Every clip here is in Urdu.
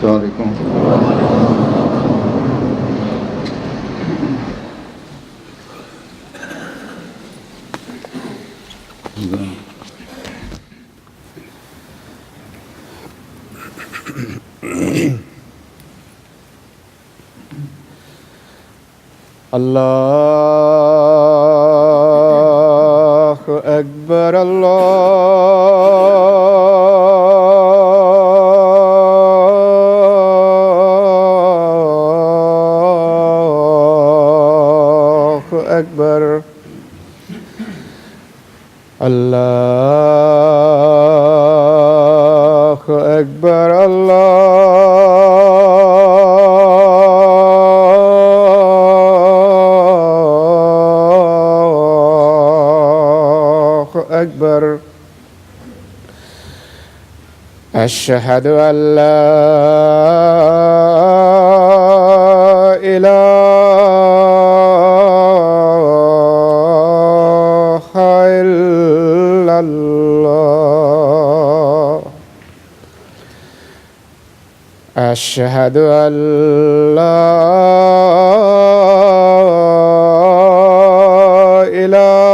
السلام عليكم. الله أكبر الله أكبر الله أكبر الله أكبر. أشهد أن لا إله إلا الله. أشهد أن لا إله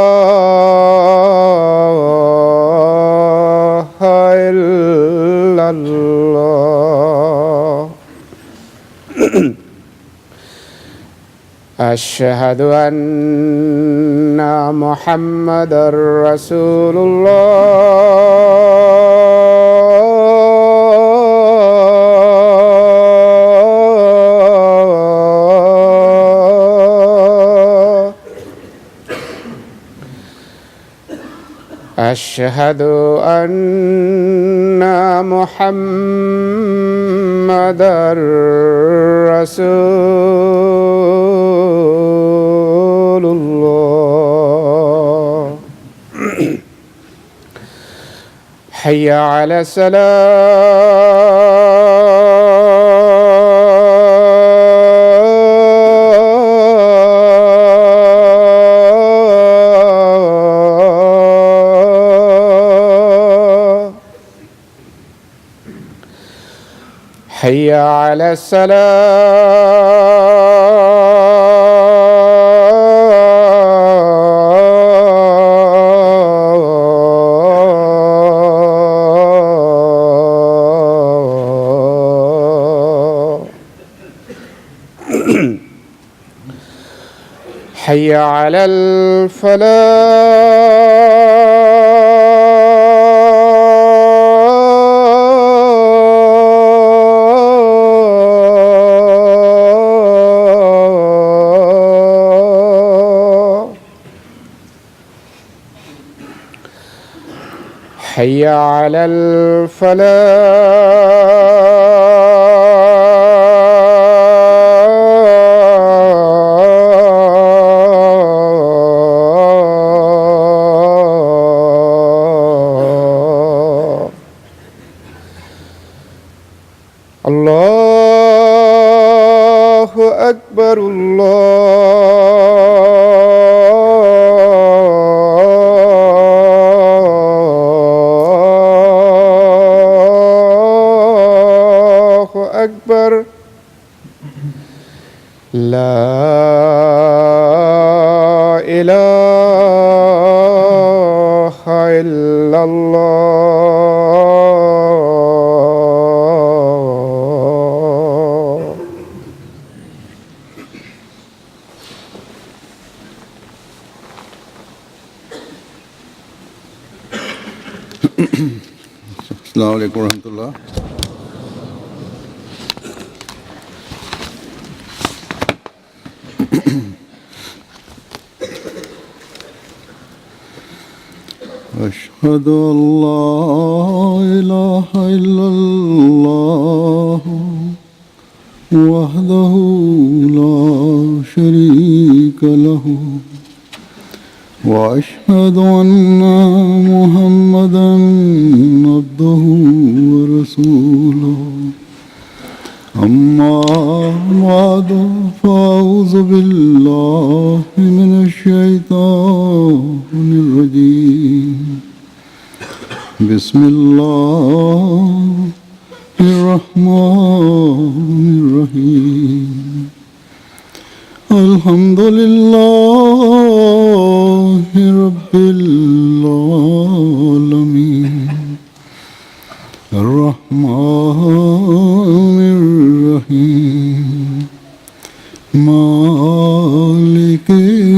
إلا الله. أشهد أن محمدًا رسول الله. أشهد أن محمدًا رسول الله. حي على الصلاة. حي على الصلاة. حي على الفلاح. حي على الفلاح. الله أكبر الله أكبر. لا إله إلا الله. السلام عليكم ورحمة الله. أشهد أن لا إله إلا الله وحده لا شريك له وأشهد أن محمدًا عبده ورسوله. أما بعد فأعوذ بالله من الشيطان الرجيم. بسم الله الرحمن الرحيم الحمد لله رب العالمين الرحمن الرحيم مالك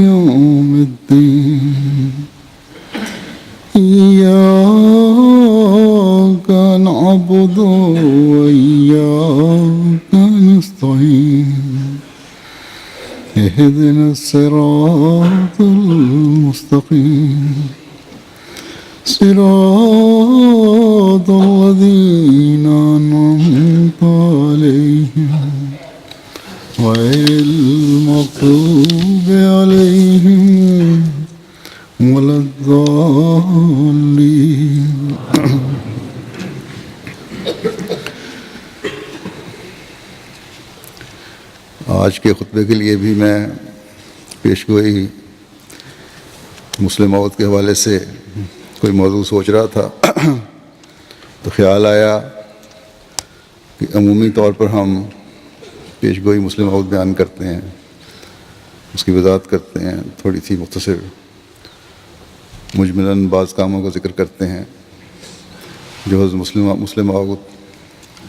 يوم الدين إياك نعبد وإياك نستعين اهدنا الصراط المستقيم صراط الذين أنعمت عليهم غير المغضوب عليهم ولا الضالين آج کے خطبے کے لیے بھی میں پیش گوئی مسلم عورت کے حوالے سے کوئی موضوع سوچ رہا تھا تو خیال آیا کہ عمومی طور پر ہم پیش گوئی مسلم عورت بیان کرتے ہیں، اس کی وضاحت کرتے ہیں، تھوڑی سی مختصر مجملاً بعض کاموں کا ذکر کرتے ہیں جو حضرت مسلم عورت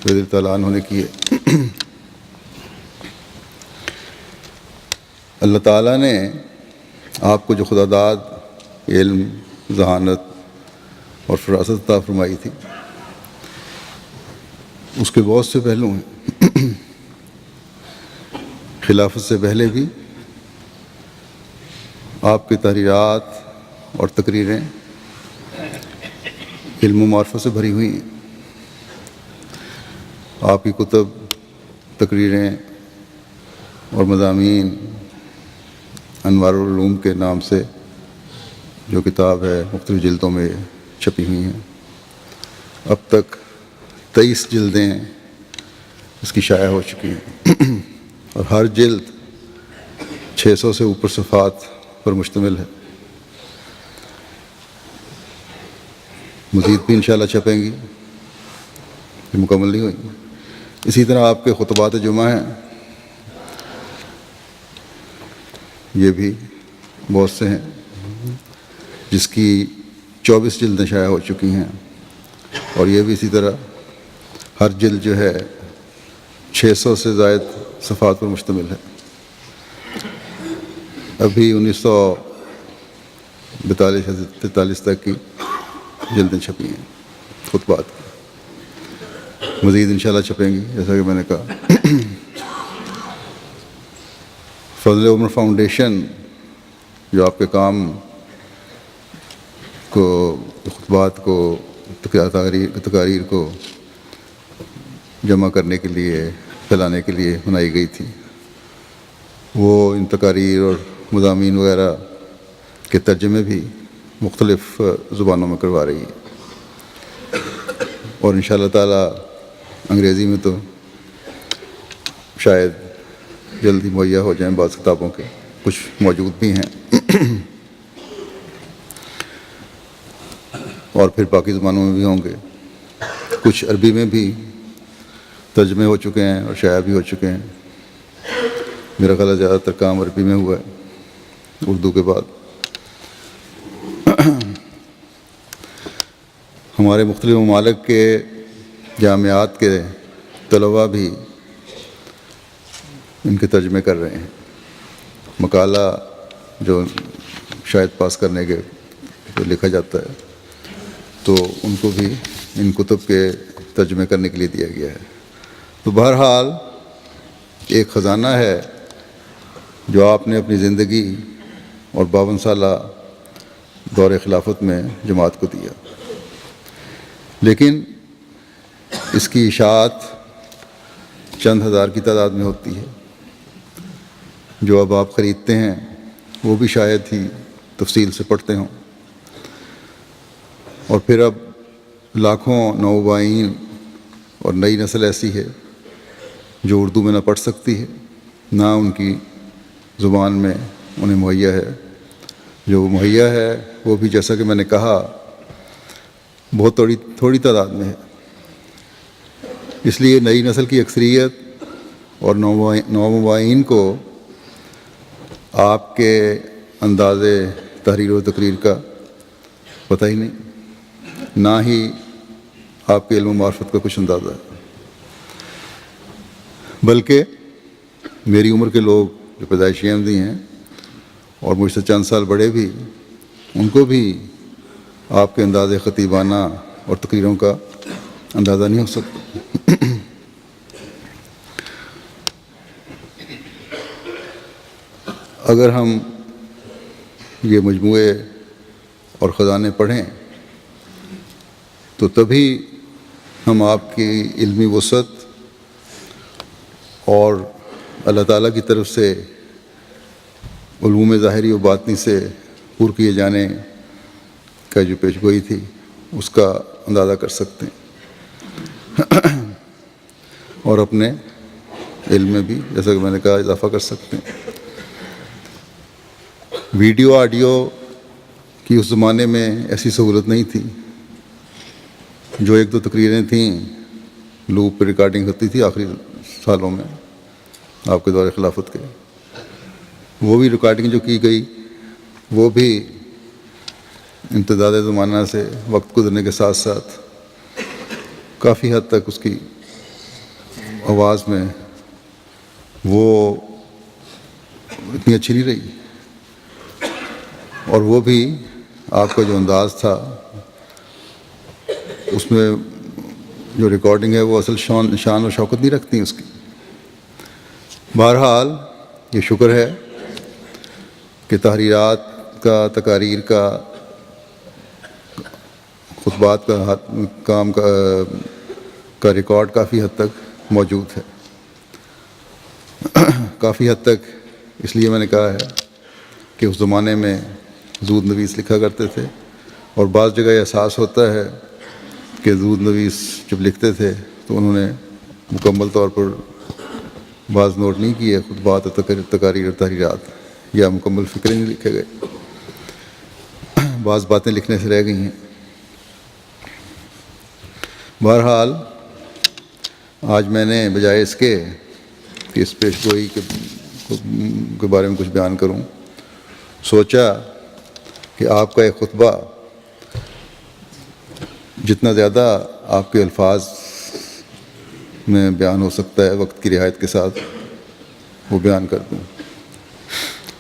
رضی اللہ تعالیٰ عنہ نے کیے۔ اللہ تعالیٰ نے آپ کو جو خدا داد علم، ذہانت اور فراست عطا فرمائی تھی، اس کے بہت سے پہلو ہیں۔ خلافت سے پہلے بھی آپ کی تحریرات اور تقریریں علم و معرفت سے بھری ہوئی ہیں۔ آپ کی کتب، تقریریں اور مضامین انوار العلوم کے نام سے جو کتاب ہے مختلف جلدوں میں چھپی ہوئی ہیں۔ اب تک 23 جلدیں اس کی شائع ہو چکی ہیں اور ہر جلد 600 سے اوپر صفحات پر مشتمل ہے۔ مزید بھی انشاءاللہ چھپیں گی، یہ مکمل نہیں ہوئی۔ اسی طرح آپ کے خطبات جمعہ ہیں، یہ بھی بہت سے ہیں، جس کی 24 جلدیں شائع ہو چکی ہیں، اور یہ بھی اسی طرح ہر جلد جو ہے 600 سے زائد صفحات پر مشتمل ہے۔ ابھی 1942-43 تک کی جلدیں چھپی ہیں خطبات کی، مزید انشاءاللہ چھپیں گی جیسا کہ میں نے کہا۔ فضل عمر فاؤنڈیشن جو آپ کے کام کو، خطبات کو، تقاریر کو جمع کرنے کے لیے، پھیلانے کے لیے بنائی گئی تھی، وہ ان تقاریر اور مضامین وغیرہ کے ترجمے بھی مختلف زبانوں میں کروا رہی ہے، اور انشاءاللہ تعالی انگریزی میں تو شاید جلد ہی مہیا ہو جائیں، بعض کتابوں کے کچھ موجود بھی ہیں، اور پھر باقی زبانوں میں بھی ہوں گے۔ کچھ عربی میں بھی ترجمے ہو چکے ہیں اور شائع بھی ہو چکے ہیں۔ میرا خیال ہے زیادہ تر کام عربی میں ہوا ہے اردو کے بعد۔ ہمارے مختلف ممالک کے جامعات کے طلباء بھی ان کے ترجمے کر رہے ہیں۔ مقالہ جو شاید پاس کرنے کے لکھا جاتا ہے تو ان کو بھی ان کتب کے ترجمے کرنے کے لیے دیا گیا ہے۔ تو بہرحال ایک خزانہ ہے جو آپ نے اپنی زندگی اور 52 سالہ دور خلافت میں جماعت کو دیا، لیکن اس کی اشاعت چند ہزار کی تعداد میں ہوتی ہے۔ جو اب آپ خریدتے ہیں وہ بھی شاید ہی تفصیل سے پڑھتے ہوں، اور پھر اب لاکھوں نوآبائین اور نئی نسل ایسی ہے جو اردو میں نہ پڑھ سکتی ہے، نہ ان کی زبان میں انہیں مہیا ہے۔ جو مہیا ہے وہ بھی جیسا کہ میں نے کہا بہت تھوڑی تعداد میں ہے۔ اس لیے نئی نسل کی اکثریت اور نومبائین کو آپ کے انداز تحریر و تقریر کا پتہ ہی نہیں، نہ ہی آپ کے علم و معرفت کا کچھ اندازہ ہے، بلکہ میری عمر کے لوگ جو پیدائشی احمدی ہیں اور مجھ سے چند سال بڑے بھی، ان کو بھی آپ کے انداز خطیبانہ اور تقریروں کا اندازہ نہیں ہو سکتا۔ اگر ہم یہ مجموعے اور خزانے پڑھیں تو تبھی ہم آپ کی علمی وسعت اور اللہ تعالیٰ کی طرف سے علوم ظاہری و باطنی سے پور کیے جانے کا جو پیش گوئی تھی اس کا اندازہ کر سکتے ہیں اور اپنے علم میں بھی، جیسا کہ میں نے کہا، اضافہ کر سکتے ہیں۔ ویڈیو آڈیو کی اس زمانے میں ایسی سہولت نہیں تھی۔ جو ایک دو تقریریں تھیں لوپ پہ ریکارڈنگ ہوتی تھی آخری سالوں میں آپ کے دور خلافت کے، وہ بھی ریکارڈنگ جو کی گئی وہ بھی امتداد زمانہ سے وقت گزرنے کے ساتھ ساتھ کافی حد تک اس کی آواز میں وہ اتنی اچھی نہیں رہی، اور وہ بھی آپ کا جو انداز تھا اس میں جو ریکارڈنگ ہے وہ اصل شان و شوکت نہیں رکھتی اس کی۔ بہرحال یہ شکر ہے کہ تحریرات کا، تقاریر کا، خطبات کا کام کا ریکارڈ کافی حد تک موجود ہے۔ کافی حد تک اس لیے میں نے کہا ہے کہ اس زمانے میں زود نویس لکھا کرتے تھے، اور بعض جگہ یہ احساس ہوتا ہے کہ زود نویس جب لکھتے تھے تو انہوں نے مکمل طور پر بعض نوٹ نہیں کیے خطبات اور تقاریر اور تحریرات، یا مکمل فکریں نہیں لکھے گئے، بعض باتیں لکھنے سے رہ گئی ہیں۔ بہرحال آج میں نے بجائے اس کے کہ اس پیش گوئی کے بارے میں کچھ بیان کروں، سوچا کہ آپ کا ایک خطبہ جتنا زیادہ آپ کے الفاظ میں بیان ہو سکتا ہے وقت کی رعایت کے ساتھ وہ بیان کر دوں۔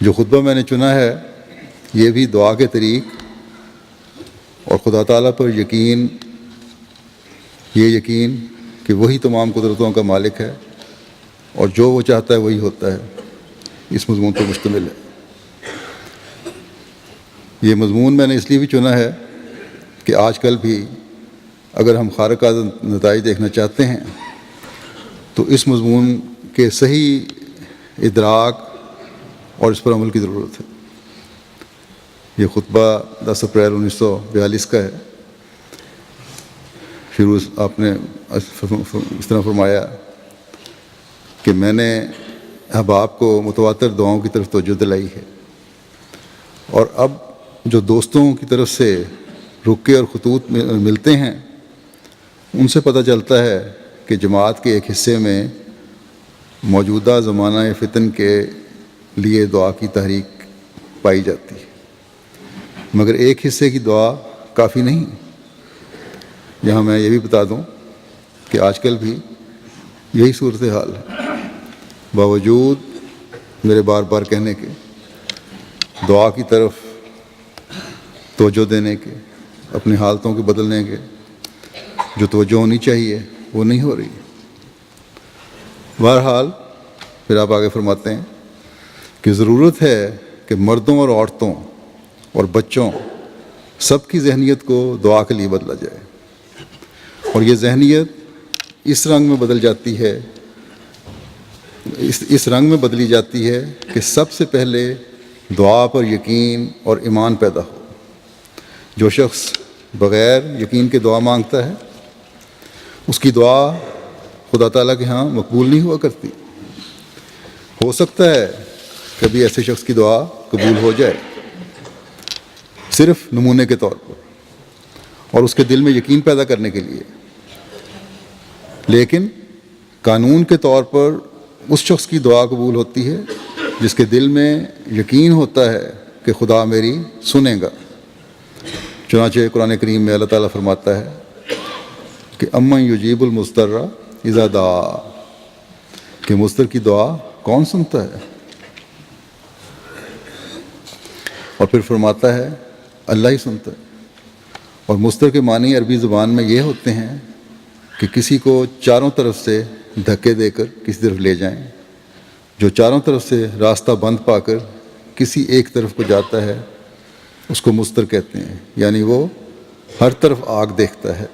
جو خطبہ میں نے چنا ہے یہ بھی دعا کے طریق اور خدا تعالیٰ پر یقین، یہ یقین کہ وہی تمام قدرتوں کا مالک ہے اور جو وہ چاہتا ہے وہی ہوتا ہے، اس مضمون پر مشتمل ہے۔ یہ مضمون میں نے اس لیے بھی چنا ہے کہ آج کل بھی اگر ہم خارقہ نتائج دیکھنا چاہتے ہیں تو اس مضمون کے صحیح ادراک اور اس پر عمل کی ضرورت ہے۔ یہ خطبہ 10 اپریل 1942 کا ہے۔ شروع آپ نے اس طرح فرمایا کہ میں نے احباب کو متواتر دعاؤں کی طرف توجہ دلائی ہے، اور اب جو دوستوں کی طرف سے رکے اور خطوط ملتے ہیں ان سے پتہ چلتا ہے کہ جماعت کے ایک حصے میں موجودہ زمانہ فتن کے لیے دعا کی تحریک پائی جاتی ہے، مگر ایک حصے کی دعا کافی نہیں۔ یہاں میں یہ بھی بتا دوں کہ آج کل بھی یہی صورتحال ہے، باوجود میرے بار بار کہنے کے، دعا کی طرف توجہ دینے کے، اپنی حالتوں کے بدلنے کے، جو توجہ ہونی چاہیے وہ نہیں ہو رہی۔ بہرحال پھر آپ آگے فرماتے ہیں کہ ضرورت ہے کہ مردوں اور عورتوں اور بچوں سب کی ذہنیت کو دعا کے لیے بدلا جائے، اور یہ ذہنیت اس رنگ میں بدل جاتی ہے، اس رنگ میں بدلی جاتی ہے کہ سب سے پہلے دعا پر یقین اور ایمان پیدا ہو۔ جو شخص بغیر یقین کے دعا مانگتا ہے اس کی دعا خدا تعالیٰ کے ہاں مقبول نہیں ہوا کرتی۔ ہو سکتا ہے کبھی ایسے شخص کی دعا قبول ہو جائے صرف نمونے کے طور پر، اور اس کے دل میں یقین پیدا کرنے کے لیے، لیکن قانون کے طور پر اس شخص کی دعا قبول ہوتی ہے جس کے دل میں یقین ہوتا ہے کہ خدا میری سنے گا۔ چنانچہ قرآن کریم میں اللہ تعالیٰ فرماتا ہے کہ امن یجیب المضطر اذا دعا، کہ مضطر کی دعا کون سنتا ہے؟ اور پھر فرماتا ہے اللہ ہی سنتا ہے۔ اور مضطر کے معنی عربی زبان میں یہ ہوتے ہیں کہ کسی کو چاروں طرف سے دھکے دے کر کسی طرف لے جائیں، جو چاروں طرف سے راستہ بند پا کر کسی ایک طرف کو جاتا ہے اس کو مضطر کہتے ہیں۔ یعنی وہ ہر طرف آگ دیکھتا ہے،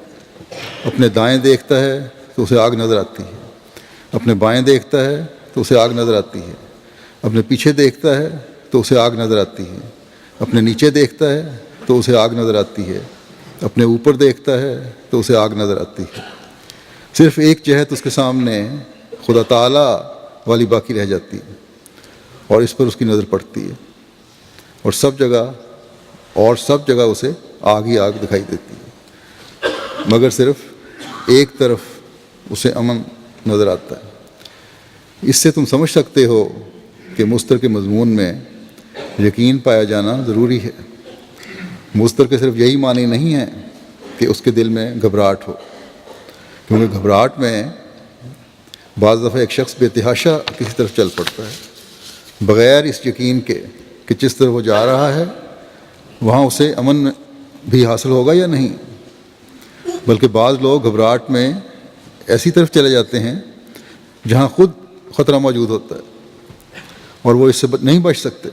اپنے دائیں دیکھتا ہے تو اسے آگ نظر آتی ہے، اپنے بائیں دیکھتا ہے تو اسے آگ نظر آتی ہے، اپنے پیچھے دیکھتا ہے تو اسے آگ نظر آتی ہے، اپنے نیچے دیکھتا ہے تو اسے آگ نظر آتی ہے، اپنے اوپر دیکھتا ہے تو اسے آگ نظر آتی ہے۔ صرف ایک جہت اس کے سامنے خدا تعالیٰ والی باقی رہ جاتی ہے اور اس پر اس کی نظر پڑتی ہے، اور سب جگہ اسے آگ ہی آگ دکھائی دیتی ہے، مگر صرف ایک طرف اسے امن نظر آتا ہے۔ اس سے تم سمجھ سکتے ہو کہ مضطر کے مضمون میں یقین پایا جانا ضروری ہے۔ مضطر کے صرف یہی معنی نہیں ہے کہ اس کے دل میں گھبراہٹ ہو، کیونکہ گھبراہٹ میں بعض دفعہ ایک شخص بے تحاشا کسی طرف چل پڑتا ہے بغیر اس یقین کے کہ جس طرف وہ جا رہا ہے وہاں اسے امن بھی حاصل ہوگا یا نہیں، بلکہ بعض لوگ گھبراہٹ میں ایسی طرف چلے جاتے ہیں جہاں خود خطرہ موجود ہوتا ہے اور وہ اس سے نہیں بچ سکتے۔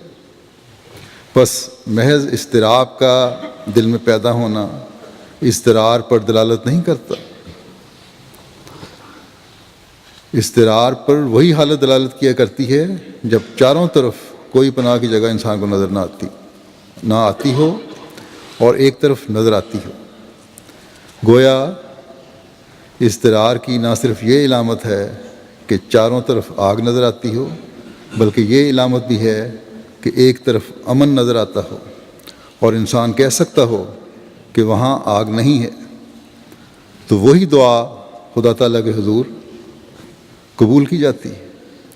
بس محض اضطراب کا دل میں پیدا ہونا اضطرار پر دلالت نہیں کرتا، اضطرار پر وہی حالت دلالت کیا کرتی ہے جب چاروں طرف کوئی پناہ کی جگہ انسان کو نظر نہ آتی ہو اور ایک طرف نظر آتی ہو۔ گویا اضطرار کی نہ صرف یہ علامت ہے کہ چاروں طرف آگ نظر آتی ہو، بلکہ یہ علامت بھی ہے کہ ایک طرف امن نظر آتا ہو اور انسان کہہ سکتا ہو کہ وہاں آگ نہیں ہے، تو وہی دعا خدا تعالیٰ کے حضور قبول کی جاتی ہے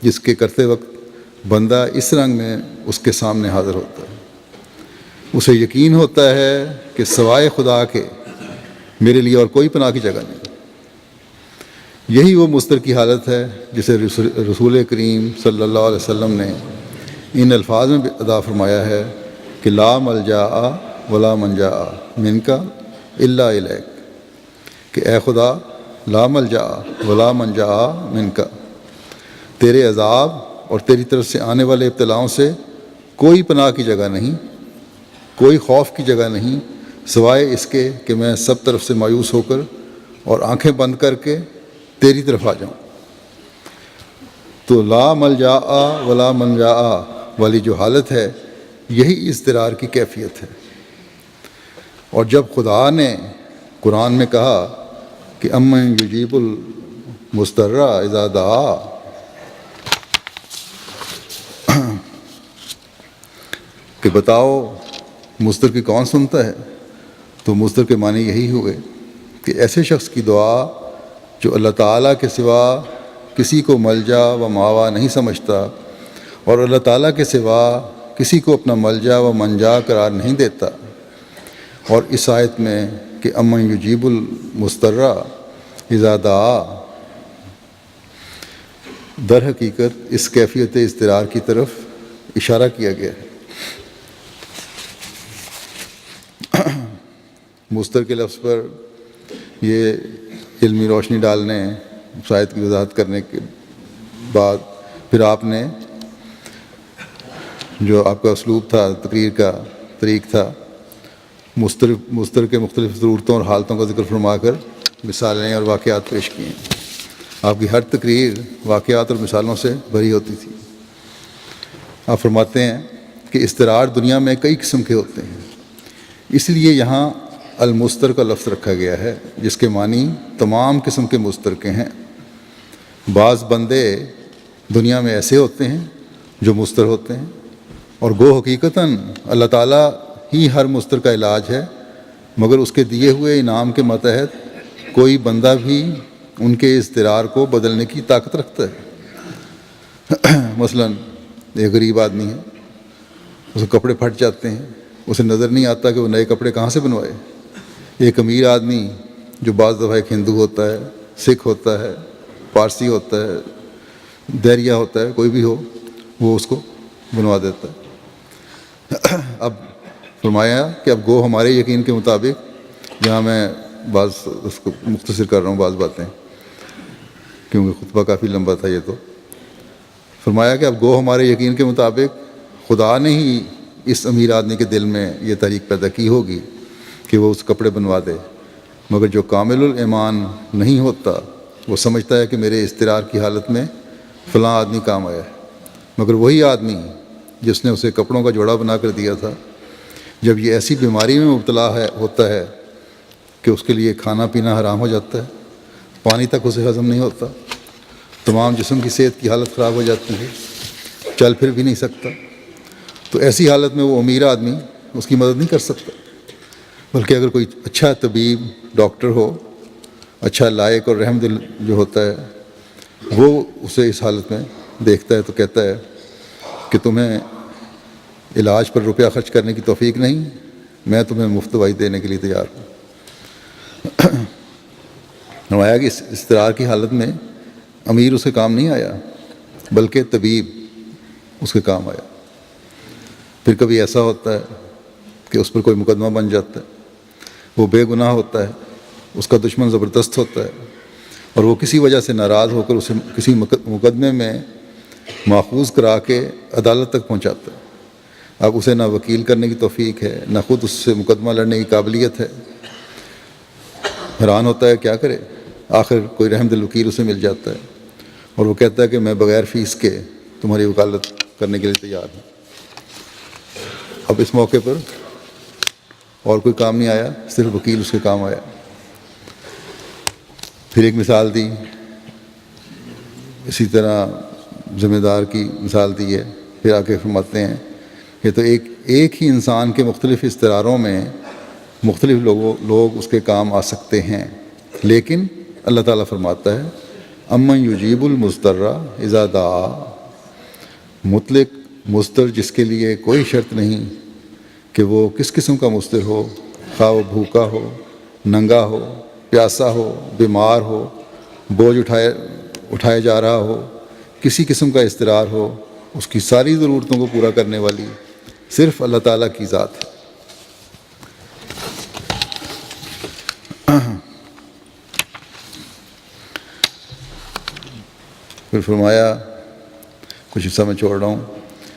جس کے کرتے وقت بندہ اس رنگ میں اس کے سامنے حاضر ہوتا ہے۔ اسے یقین ہوتا ہے کہ سوائے خدا کے میرے لیے اور کوئی پناہ کی جگہ نہیں۔ یہی وہ مضطر کی حالت ہے جسے رسول کریم صلی اللہ علیہ وسلم نے ان الفاظ میں ادا فرمایا ہے کہ لا ملجا ولا منجا منک الا الیک، کہ اے خدا لا ملجا ولا منجا منک، تیرے عذاب اور تیری طرف سے آنے والے ابتلاؤں سے کوئی پناہ کی جگہ نہیں، کوئی خوف کی جگہ نہیں، سوائے اس کے کہ میں سب طرف سے مایوس ہو کر اور آنکھیں بند کر کے تیری طرف آ جاؤں۔ تو لا ملجا ولا منجا والی جو حالت ہے یہی اضطرار کی کیفیت ہے۔ اور جب خدا نے قرآن میں کہا کہ امن یجیب المضطر اذا دعا، کہ بتاؤ مضطر کی کون سنتا ہے، تو مضطر کے معنی یہی ہوئے کہ ایسے شخص کی دعا جو اللہ تعالیٰ کے سوا کسی کو ملجا و ماوا نہیں سمجھتا اور اللہ تعالیٰ کے سوا کسی کو اپنا ملجا و منجا قرار نہیں دیتا۔ اور اس آیت میں کہ امن یجیب المضطر اذا دعا، در حقیقت اس کیفیت اضطرار کی طرف اشارہ کیا گیا ہے۔ مضطر کے لفظ پر یہ علمی روشنی ڈالنے، شاید کی وضاحت کرنے کے بعد پھر آپ نے جو آپ کا اسلوب تھا، تقریر کا طریق تھا، مضطر کے مختلف ضرورتوں اور حالتوں کا ذکر فرما کر مثالیں اور واقعات پیش کیے ہیں۔ آپ کی ہر تقریر واقعات اور مثالوں سے بھری ہوتی تھی۔ آپ فرماتے ہیں کہ اضطرار دنیا میں کئی قسم کے ہوتے ہیں، اس لیے یہاں المضطر کا لفظ رکھا گیا ہے جس کے معنی تمام قسم کے مضطر کے ہیں۔ بعض بندے دنیا میں ایسے ہوتے ہیں جو مضطر ہوتے ہیں، اور گو حقیقتاً اللہ تعالیٰ ہی ہر مضطر کا علاج ہے، مگر اس کے دیے ہوئے انعام کے ماتحت کوئی بندہ بھی ان کے اضطرار کو بدلنے کی طاقت رکھتا ہے۔ مثلا ایک غریب آدمی ہے، اسے کپڑے پھٹ جاتے ہیں، اسے نظر نہیں آتا کہ وہ نئے کپڑے کہاں سے بنوائے۔ ایک امیر آدمی جو بعض دفعہ ایک ہندو ہوتا ہے، سکھ ہوتا ہے، پارسی ہوتا ہے، دیریا ہوتا ہے، کوئی بھی ہو، وہ اس کو بنوا دیتا ہے۔ اب فرمایا کہ اب گو ہمارے یقین کے مطابق، یہاں میں بعض اس کو مختصر کر رہا ہوں بعض باتیں کیونکہ خطبہ کافی لمبا تھا یہ تو۔ فرمایا کہ اب گو ہمارے یقین کے مطابق خدا نے ہی اس امیر آدمی کے دل میں یہ تحریک پیدا کی ہوگی کہ وہ اس کپڑے بنوا دے، مگر جو کامل الایمان نہیں ہوتا وہ سمجھتا ہے کہ میرے اضطرار کی حالت میں فلاں آدمی کام آیا ہے، مگر وہی آدمی جس نے اسے کپڑوں کا جوڑا بنا کر دیا تھا، جب یہ ایسی بیماری میں مبتلا ہوتا ہے کہ اس کے لیے کھانا پینا حرام ہو جاتا ہے، پانی تک اسے ہضم نہیں ہوتا، تمام جسم کی صحت کی حالت خراب ہو جاتی ہے، چل پھر بھی نہیں سکتا، تو ایسی حالت میں وہ امیر آدمی اس کی مدد نہیں کر سکتا، بلکہ اگر کوئی اچھا طبیب ڈاکٹر ہو، اچھا لائق اور رحم دل جو ہوتا ہے، وہ اسے اس حالت میں دیکھتا ہے تو کہتا ہے کہ تمہیں علاج پر روپیہ خرچ کرنے کی توفیق نہیں، میں تمہیں مفت دوائی دینے کے لیے تیار ہوں۔ فرمایا کہ اس اضطرار کی حالت میں امیر اس کے کام نہیں آیا بلکہ طبیب اس کے کام آیا۔ پھر کبھی ایسا ہوتا ہے کہ اس پر کوئی مقدمہ بن جاتا ہے، وہ بے گناہ ہوتا ہے، اس کا دشمن زبردست ہوتا ہے اور وہ کسی وجہ سے ناراض ہو کر اسے کسی مقدمے میں ماخوذ کرا کے عدالت تک پہنچاتا ہے۔ اب اسے نہ وکیل کرنے کی توفیق ہے، نہ خود اس سے مقدمہ لڑنے کی قابلیت ہے، حیران ہوتا ہے کیا کرے۔ آخر کوئی رحم دل وکیل اسے مل جاتا ہے اور وہ کہتا ہے کہ میں بغیر فیس کے تمہاری وکالت کرنے کے لیے تیار ہوں۔ اب اس موقع پر اور کوئی کام نہیں آیا، صرف وکیل اس کے کام آیا۔ پھر ایک مثال دی، اسی طرح ذمہ دار کی مثال دی ہے۔ پھر آ کے فرماتے ہیں کہ تو ایک ہی انسان کے مختلف اضطراروں میں مختلف لوگ اس کے کام آ سکتے ہیں، لیکن اللہ تعالیٰ فرماتا ہے امن یجیب المضطر اذا دعا، مطلق مضطر جس کے لیے کوئی شرط نہیں کہ وہ کس قسم کا مضطر ہو، خواہ وہ بھوکا ہو، ننگا ہو، پیاسا ہو، بیمار ہو، بوجھ اٹھائے جا رہا ہو، کسی قسم کا اضطرار ہو، اس کی ساری ضرورتوں کو پورا کرنے والی صرف اللہ تعالیٰ کی ذات ہے۔ پھر فرمایا، کچھ حصہ میں چھوڑ رہا ہوں،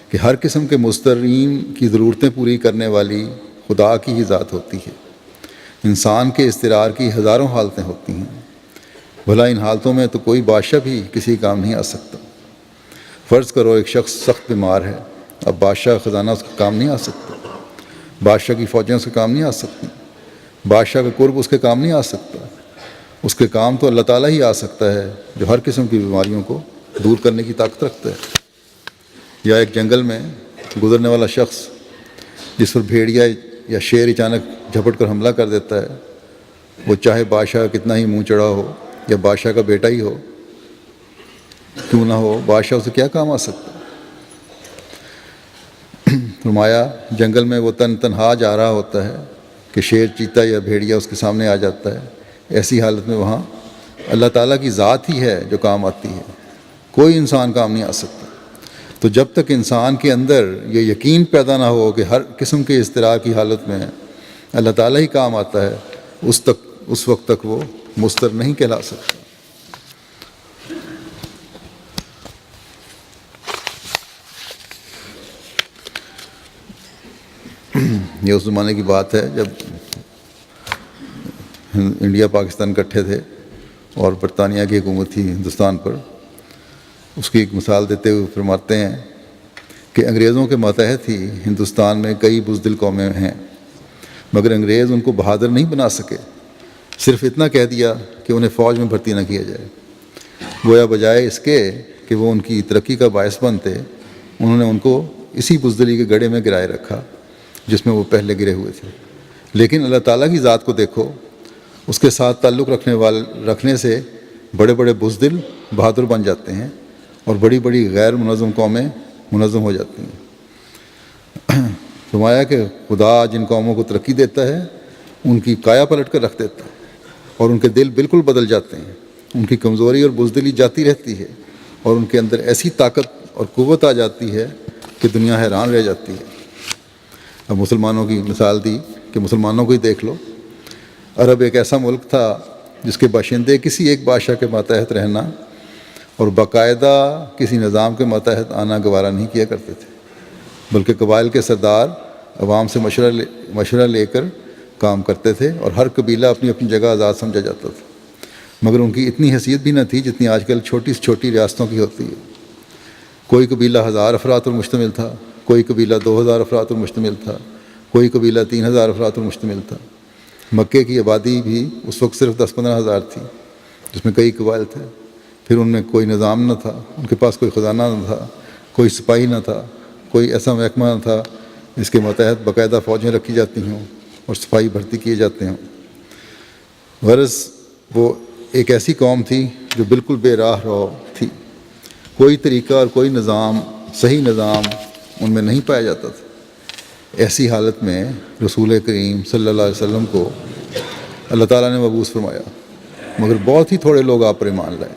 کہ ہر قسم کے مضطرین کی ضرورتیں پوری کرنے والی خدا کی ہی ذات ہوتی ہے۔ انسان کے اضطرار کی ہزاروں حالتیں ہوتی ہیں، بھلا ان حالتوں میں تو کوئی بادشاہ بھی کسی کام نہیں آ سکتا۔ فرض کرو ایک شخص سخت بیمار ہے، اب بادشاہ خزانہ اس کا کام نہیں آ سکتا، بادشاہ کی فوجیں اس کے کام نہیں آ سکتی، بادشاہ کا قرب اس کے کام نہیں آ سکتا، اس کے کام تو اللہ تعالیٰ ہی آ سکتا ہے جو ہر قسم کی بیماریوں کو دور کرنے کی طاقت رکھتا ہے۔ یا ایک جنگل میں گزرنے والا شخص جس پر بھیڑیا یا شیر اچانک جھپٹ کر حملہ کر دیتا ہے، وہ چاہے بادشاہ کا کتنا ہی منہ چڑھا ہو یا بادشاہ کا بیٹا ہی ہو کیوں نہ ہو، بادشاہ اسے کیا کام آ سکتا ہے۔ فرمایا جنگل میں وہ تنہا جا رہا ہوتا ہے کہ شیر، چیتا یا بھیڑیا اس کے سامنے آ جاتا ہے، ایسی حالت میں وہاں اللہ تعالیٰ کی ذات ہی ہے جو کام آتی ہے، کوئی انسان کام نہیں آ سکتا۔ تو جب تک انسان کے اندر یہ یقین پیدا نہ ہو کہ ہر قسم کے اضطرار کی حالت میں اللہ تعالیٰ ہی کام آتا ہے، اس وقت تک وہ مضطر نہیں کہلا سکتا۔ یہ اس زمانے کی بات ہے جب انڈیا پاکستان اکٹھے تھے اور برطانیہ کی حکومت تھی ہندوستان پر۔ اس کی ایک مثال دیتے ہوئے فرماتے ہیں کہ انگریزوں کے ماتحت ہی ہندوستان میں کئی بزدل قومیں ہیں، مگر انگریز ان کو بہادر نہیں بنا سکے، صرف اتنا کہہ دیا کہ انہیں فوج میں بھرتی نہ کیا جائے۔ گویا بجائے اس کے کہ وہ ان کی ترقی کا باعث بنتے، انہوں نے ان کو اسی بزدلی کے گڑھے میں گرائے رکھا جس میں وہ پہلے گرے ہوئے تھے۔ لیکن اللہ تعالیٰ کی ذات کو دیکھو، اس کے ساتھ تعلق رکھنے سے بڑے بڑے بزدل بہادر بن جاتے ہیں اور بڑی بڑی غیر منظم قومیں منظم ہو جاتی ہیں۔ فرمایا کہ خدا جن قوموں کو ترقی دیتا ہے ان کی کایا پلٹ کر رکھ دیتا ہے اور ان کے دل بالکل بدل جاتے ہیں، ان کی کمزوری اور بزدلی جاتی رہتی ہے اور ان کے اندر ایسی طاقت اور قوت آ جاتی ہے کہ دنیا حیران رہ جاتی ہے۔ اب مسلمانوں کی مثال دی کہ مسلمانوں کو ہی دیکھ لو، عرب ایک ایسا ملک تھا جس کے باشندے کسی ایک بادشاہ کے ماتحت رہنا اور باقاعدہ کسی نظام کے ماتحت آنا گوارا نہیں کیا کرتے تھے، بلکہ قبائل کے سردار عوام سے مشورہ لے کر کام کرتے تھے اور ہر قبیلہ اپنی اپنی جگہ آزاد سمجھا جاتا تھا، مگر ان کی اتنی حیثیت بھی نہ تھی جتنی آج کل چھوٹی سے چھوٹی ریاستوں کی ہوتی ہے۔ کوئی قبیلہ 1000 افراد پر مشتمل تھا، کوئی قبیلہ 2000 افراد پر مشتمل تھا، کوئی قبیلہ 3000 افراد پر مشتمل تھا۔ مکے کی آبادی بھی اس وقت صرف 10-15 ہزار تھی، جس میں کئی قبائل تھے۔ پھر ان میں کوئی نظام نہ تھا، ان کے پاس کوئی خزانہ نہ تھا، کوئی سپاہی نہ تھا، کوئی ایسا محکمہ نہ تھا جس کے ماتحت باقاعدہ فوجیں رکھی جاتی ہوں اور سپاہی بھرتی کیے جاتے ہوں۔ غرض وہ ایک ایسی قوم تھی جو بالکل بے راہ رو تھی، کوئی طریقہ اور کوئی نظام، صحیح نظام ان میں نہیں پایا جاتا تھا۔ ایسی حالت میں رسول کریم صلی اللہ علیہ وسلم کو اللہ تعالیٰ نے مبعوث فرمایا، مگر بہت ہی تھوڑے لوگ آپ پر ایمان لائے۔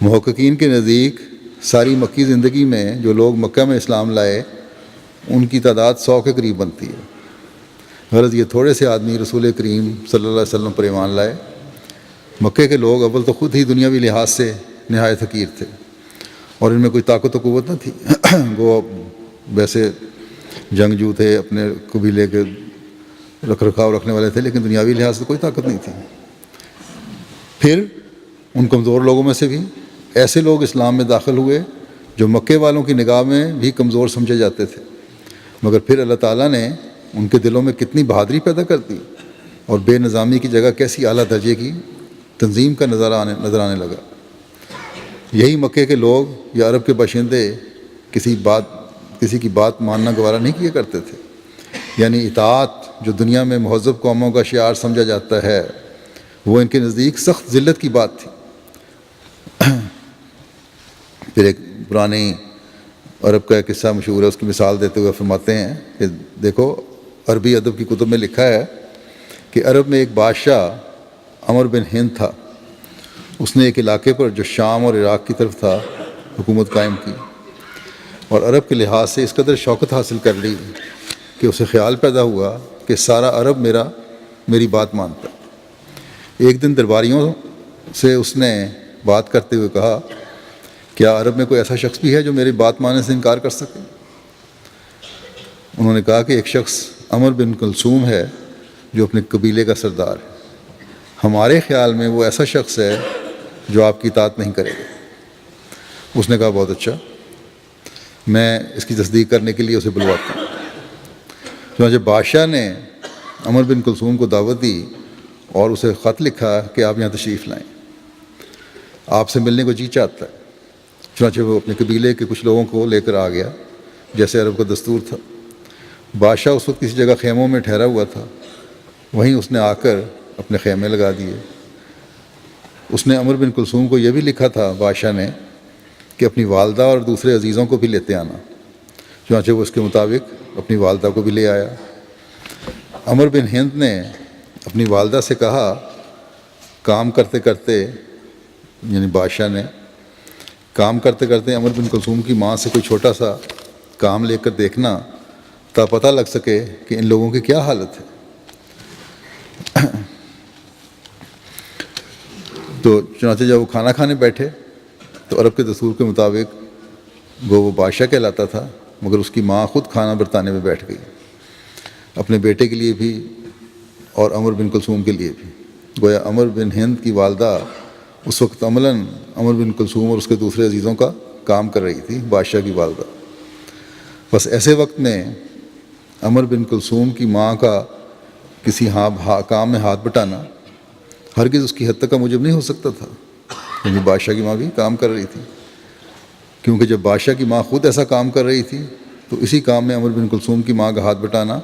محققین کے نزدیک ساری مکی زندگی میں جو لوگ مکہ میں اسلام لائے ان کی تعداد 100 کے قریب بنتی ہے۔ غرض یہ تھوڑے سے آدمی رسول کریم صلی اللہ علیہ وسلم پر ایمان لائے۔ مکے کے لوگ اول تو خود ہی دنیاوی لحاظ سے نہایت حقیر تھے اور ان میں کوئی طاقت و قوت نہ تھی۔ وہ ویسے جنگجو تھے، اپنے قبیلے کے رکھ رکھاؤ رکھنے والے تھے، لیکن دنیاوی لحاظ سے کوئی طاقت نہیں تھی۔ پھر ان کمزور لوگوں میں سے بھی ایسے لوگ اسلام میں داخل ہوئے جو مکے والوں کی نگاہ میں بھی کمزور سمجھے جاتے تھے، مگر پھر اللہ تعالیٰ نے ان کے دلوں میں کتنی بہادری پیدا کر دی اور بے نظامی کی جگہ کیسی اعلیٰ درجے کی تنظیم کا نظر آنے لگا۔ یہی مکے کے لوگ یا عرب کے باشندے کسی کی بات ماننا گوارا نہیں کیا کرتے تھے، یعنی اطاعت جو دنیا میں مہذب قوموں کا شعار سمجھا جاتا ہے وہ ان کے نزدیک سخت ذلت کی بات تھی۔ پھر ایک پرانی عرب کا ایک قصہ مشہور ہے، اس کی مثال دیتے ہوئے فرماتے ہیں کہ دیکھو عربی ادب کی کتب میں لکھا ہے کہ عرب میں ایک بادشاہ عمر بن ہند تھا۔ اس نے ایک علاقے پر جو شام اور عراق کی طرف تھا حکومت قائم کی اور عرب کے لحاظ سے اس قدر شوکت حاصل کر لی کہ اسے خیال پیدا ہوا کہ سارا عرب میری بات مانتا ہے۔ ایک دن درباریوں سے اس نے بات کرتے ہوئے کہا، کیا عرب میں کوئی ایسا شخص بھی ہے جو میری بات ماننے سے انکار کر سکے؟ انہوں نے کہا کہ ایک شخص عمر بن کلثوم ہے جو اپنے قبیلے کا سردار ہے، ہمارے خیال میں وہ ایسا شخص ہے جو آپ کی اطاعت نہیں کرے گا۔ اس نے کہا بہت اچھا، میں اس کی تصدیق کرنے کے لیے اسے بلواتا ہوں۔ چنانچہ بادشاہ نے عمر بن کلثوم کو دعوت دی اور اسے خط لکھا کہ آپ یہاں تشریف لائیں، آپ سے ملنے کو جی چاہتا ہے۔ چنانچہ وہ اپنے قبیلے کے کچھ لوگوں کو لے کر آ گیا جیسے عرب کا دستور تھا۔ بادشاہ اس وقت کسی جگہ خیموں میں ٹھہرا ہوا تھا، وہیں اس نے آ کر اپنے خیمے لگا دیے۔ اس نے عمر بن کلثوم کو یہ بھی لکھا تھا بادشاہ نے کہ اپنی والدہ اور دوسرے عزیزوں کو بھی لیتے آنا۔ چنانچہ وہ اس کے مطابق اپنی والدہ کو بھی لے آیا۔ عمر بن ہند نے اپنی والدہ سے کہا، کام کرتے کرتے یعنی بادشاہ نے کام کرتے کرتے عمر بن کلثوم کی ماں سے کوئی چھوٹا سا کام لے کر دیکھنا تا پتہ لگ سکے کہ ان لوگوں کی کیا حالت ہے۔ تو چنانچہ جب وہ کھانا کھانے بیٹھے تو عرب کے دستور کے مطابق وہ بادشاہ کہلاتا تھا، مگر اس کی ماں خود کھانا برتانے میں بیٹھ گئی، اپنے بیٹے کے لیے بھی اور عمر بن کلثوم کے لیے بھی۔ گویا عمر بن ہند کی والدہ اس وقت عملاً عمر بن کلثوم اور اس کے دوسرے عزیزوں کا کام کر رہی تھی، بادشاہ کی والدہ۔ بس ایسے وقت میں عمر بن کلثوم کی ماں کا کسی کام میں ہاتھ بٹانا ہرگز اس کی حد تک کا موجب نہیں ہو سکتا تھا، کیونکہ بادشاہ کی ماں بھی کام کر رہی تھی۔ کیونکہ جب بادشاہ کی ماں خود ایسا کام کر رہی تھی تو اسی کام میں عمر بن کلثوم کی ماں کا ہاتھ بٹانا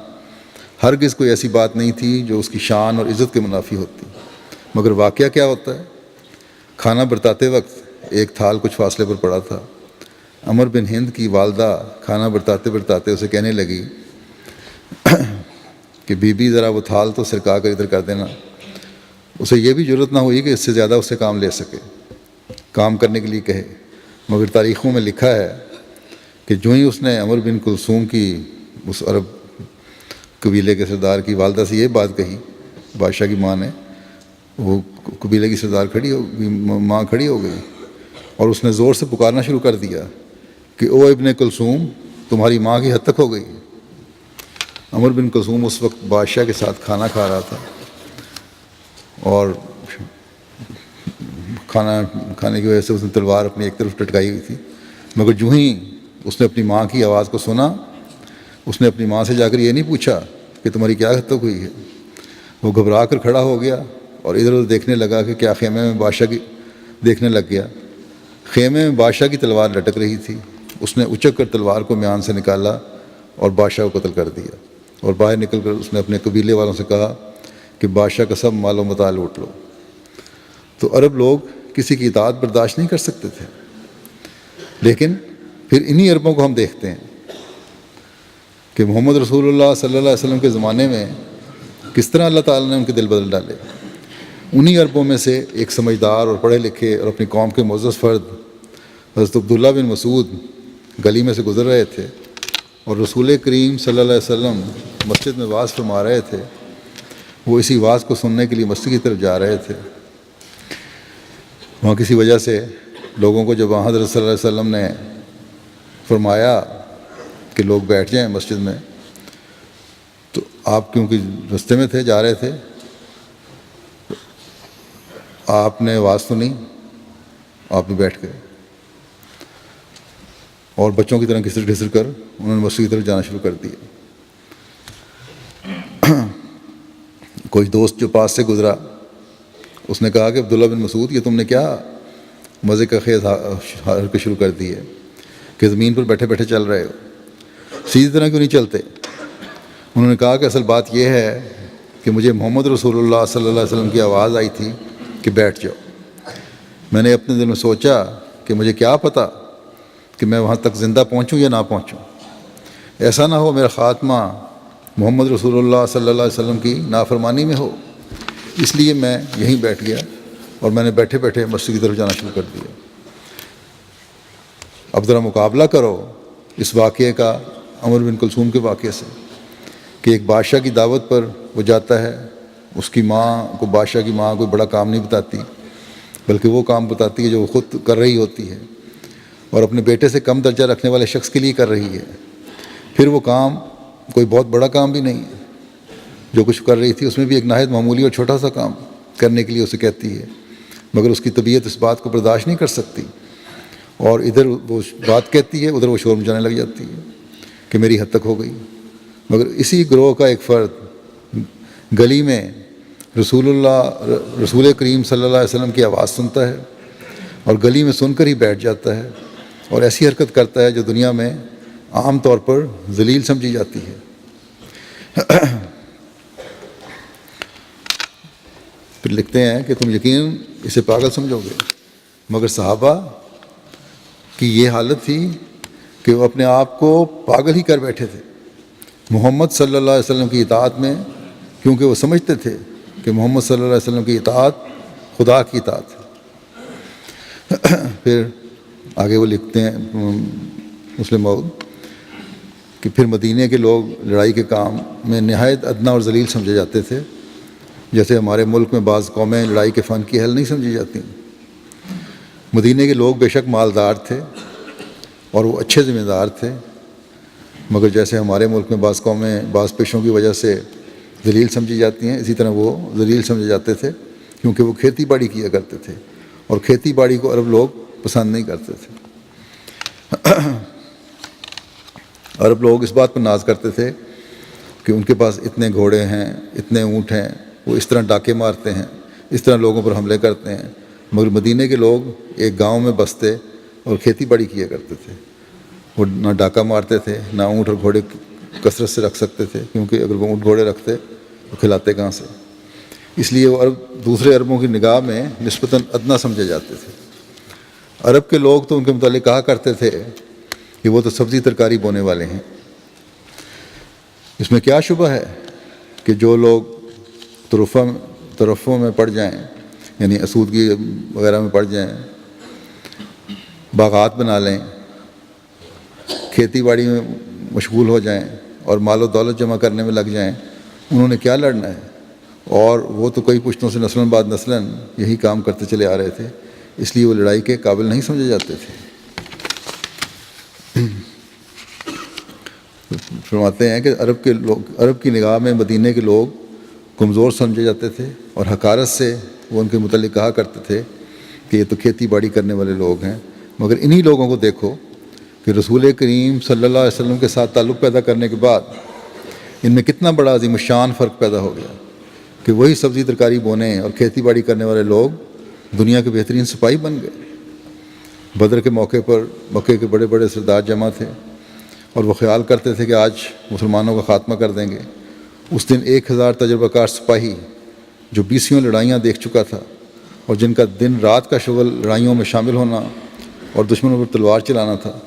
ہرگز کوئی ایسی بات نہیں تھی جو اس کی شان اور عزت کے منافی ہوتی۔ مگر واقعہ کیا ہوتا ہے، کھانا برتاتے وقت ایک تھال کچھ فاصلے پر پڑا تھا۔ عمر بن ہند کی والدہ کھانا برتاتے برتاتے اسے کہنے لگی کہ بی بی ذرا وہ تھال تو سرکا کر ادھر کر دینا۔ اسے یہ بھی ضرورت نہ ہوئی کہ اس سے زیادہ اس سے کام لے سکے، کام کرنے کے لیے کہے، مگر تاریخوں میں لکھا ہے کہ جو ہی اس نے عمر بن کلثوم کی اس عرب قبیلے کے سردار کی والدہ سے یہ بات کہی، بادشاہ کی ماں نے، وہ قبیلے کی سردار ماں کھڑی ہو گئی اور اس نے زور سے پکارنا شروع کر دیا کہ او ابن کلثوم، تمہاری ماں کی حد تک ہو گئی۔ عمر بن کلثوم اس وقت بادشاہ کے ساتھ کھانا کھا رہا تھا اور کھانا کھانے کی وجہ سے اس نے تلوار اپنی ایک طرف لٹکائی ہوئی تھی، مگر جو ہی اس نے اپنی ماں کی آواز کو سنا، اس نے اپنی ماں سے جا کر یہ نہیں پوچھا کہ تمہاری کیا حد تک ہوئی ہے۔ وہ گھبرا کر کھڑا ہو گیا اور ادھر ادھر دیکھنے لگا کہ کیا خیمے میں بادشاہ کی دیکھنے لگ گیا۔ خیمے میں بادشاہ کی تلوار لٹک رہی تھی۔ اس نے اچک کر تلوار کو میان سے نکالا اور بادشاہ کو قتل کر دیا، اور باہر نکل کر اس نے اپنے قبیلے والوں سے کہا کہ بادشاہ کا سب مال و متاع لوٹ لو۔ تو عرب لوگ کسی کی اطاعت برداشت نہیں کر سکتے تھے، لیکن پھر انہی عربوں کو ہم دیکھتے ہیں کہ محمد رسول اللہ صلی اللہ علیہ وسلم کے زمانے میں کس طرح اللہ تعالیٰ نے ان کے دل بدل ڈالے۔ انہی عربوں میں سے ایک سمجھدار اور پڑھے لکھے اور اپنی قوم کے معزز فرد حضرت عبداللہ بن مسعود گلی میں سے گزر رہے تھے اور رسول کریم صلی اللہ علیہ وسلم مسجد میں واعظ فرما رہے تھے۔ وہ اسی واعظ کو سننے کے لیے مسجد کی طرف جا رہے تھے۔ وہاں کسی وجہ سے لوگوں کو جب وہاں حضرت صلی اللہ علیہ وسلم نے فرمایا کہ لوگ بیٹھ جائیں مسجد میں، تو آپ کیونکہ رستے میں تھے، جا رہے تھے، آپ نے آواز سنی، آپ بھی بیٹھ گئے اور بچوں کی طرح گھسر گھسر کر انہوں نے مسجد کی طرف جانا شروع کر دیا۔ کوئی دوست جو پاس سے گزرا، اس نے کہا کہ عبداللہ بن مسعود، یہ تم نے کیا مزے کا خیز حرکت شروع کر دی ہے کہ زمین پر بیٹھے بیٹھے چل رہے ہو، سیدھی طرح کیوں نہیں چلتے؟ انہوں نے کہا کہ اصل بات یہ ہے کہ مجھے محمد رسول اللہ صلی اللہ علیہ وسلم کی آواز آئی تھی کہ بیٹھ جاؤ۔ میں نے اپنے دل میں سوچا کہ مجھے کیا پتہ کہ میں وہاں تک زندہ پہنچوں یا نہ پہنچوں، ایسا نہ ہو میرا خاتمہ محمد رسول اللہ صلی اللہ علیہ وسلم کی نافرمانی میں ہو، اس لیے میں یہیں بیٹھ گیا اور میں نے بیٹھے بیٹھے مسجد کی طرف جانا شروع کر دیا۔ اب ذرا مقابلہ کرو اس واقعے کا عمر بن کلثوم کے واقعے سے کہ ایک بادشاہ کی دعوت پر وہ جاتا ہے، اس کی ماں کو، بادشاہ کی ماں کوئی بڑا کام نہیں بتاتی، بلکہ وہ کام بتاتی ہے جو وہ خود کر رہی ہوتی ہے اور اپنے بیٹے سے کم درجہ رکھنے والے شخص کے لیے کر رہی ہے۔ پھر وہ کام کوئی بہت بڑا کام بھی نہیں ہے، جو کچھ کر رہی تھی اس میں بھی ایک نہایت معمولی اور چھوٹا سا کام کرنے کے لیے اسے کہتی ہے، مگر اس کی طبیعت اس بات کو برداشت نہیں کر سکتی اور ادھر وہ بات کہتی ہے، ادھر وہ شور مچانے لگ جاتی ہے کہ میری حد تک ہو گئی۔ مگر اسی گروہ کا ایک فرد گلی میں رسول کریم صلی اللہ علیہ وسلم کی آواز سنتا ہے اور گلی میں سن کر ہی بیٹھ جاتا ہے اور ایسی حرکت کرتا ہے جو دنیا میں عام طور پر ذلیل سمجھی جاتی ہے۔ پھر لکھتے ہیں کہ تم یقیناً اسے پاگل سمجھو گے، مگر صحابہ کی یہ حالت تھی کہ وہ اپنے آپ کو پاگل ہی کر بیٹھے تھے محمد صلی اللہ علیہ وسلم کی اطاعت میں، کیونکہ وہ سمجھتے تھے کہ محمد صلی اللہ علیہ وسلم کی اطاعت خدا کی اطاعت ہے۔ پھر آگے وہ لکھتے ہیں مسلم موعود کہ پھر مدینے کے لوگ لڑائی کے کام میں نہایت ادنا اور ذلیل سمجھے جاتے تھے، جیسے ہمارے ملک میں بعض قومیں لڑائی کے فن کی حل نہیں سمجھی جاتی۔ مدینے کے لوگ بے شک مالدار تھے اور وہ اچھے ذمہ دار تھے، مگر جیسے ہمارے ملک میں بعض قومیں بعض پیشوں کی وجہ سے ذلیل سمجھی جاتی ہیں، اسی طرح وہ ذلیل سمجھے جاتے تھے کیونکہ وہ کھیتی باڑی کیا کرتے تھے، اور کھیتی باڑی کو عرب لوگ پسند نہیں کرتے تھے۔ عرب لوگ اس بات پر ناز کرتے تھے کہ ان کے پاس اتنے گھوڑے ہیں، اتنے اونٹ ہیں، وہ اس طرح ڈاکے مارتے ہیں، اس طرح لوگوں پر حملے کرتے ہیں، مگر مدینے کے لوگ ایک گاؤں میں بستے اور کھیتی باڑی کیا کرتے تھے۔ وہ نہ ڈاکہ مارتے تھے، نہ اونٹ اور گھوڑے کثرت سے رکھ سکتے تھے، کیونکہ اگر وہ اونٹ گھوڑے رکھتے تو کھلاتے کہاں سے۔ اس لیے وہ دوسرے عربوں کی نگاہ میں نسبتاً ادنا سمجھے جاتے تھے۔ عرب کے لوگ تو ان کے متعلق کہا کرتے تھے کہ وہ تو سبزی ترکاری بونے والے ہیں۔ اس میں کیا شبہ ہے کہ جو لوگ طرفوں میں پڑ جائیں، یعنی اسودگی وغیرہ میں پڑ جائیں، باغات بنا لیں، کھیتی باڑی میں مشغول ہو جائیں اور مال و دولت جمع کرنے میں لگ جائیں، انہوں نے کیا لڑنا ہے؟ اور وہ تو کئی پشتوں سے نسلاً بعد نسلاً یہی کام کرتے چلے آ رہے تھے، اس لیے وہ لڑائی کے قابل نہیں سمجھے جاتے تھے۔ فرماتے ہیں کہ عرب کی نگاہ میں مدینہ کے لوگ کمزور سمجھے جاتے تھے، اور حقارت سے وہ ان کے متعلق کہا کرتے تھے کہ یہ تو کھیتی باڑی کرنے والے لوگ ہیں۔ مگر انہی لوگوں کو دیکھو کہ رسول کریم صلی اللہ علیہ وسلم کے ساتھ تعلق پیدا کرنے کے بعد ان میں کتنا بڑا عظیم الشان فرق پیدا ہو گیا کہ وہی سبزی ترکاری بونے اور کھیتی باڑی کرنے والے لوگ دنیا کے بہترین سپاہی بن گئے۔ بدر کے موقع پر مکے کے بڑے بڑے سردار جمع تھے اور وہ خیال کرتے تھے کہ آج مسلمانوں کا خاتمہ کر دیں گے۔ اس دن 1000 تجربہ کار سپاہی جو 20 لڑائیاں دیکھ چکا تھا اور جن کا دن رات کا شغل لڑائیوں میں شامل ہونا اور دشمنوں پر تلوار چلانا تھا،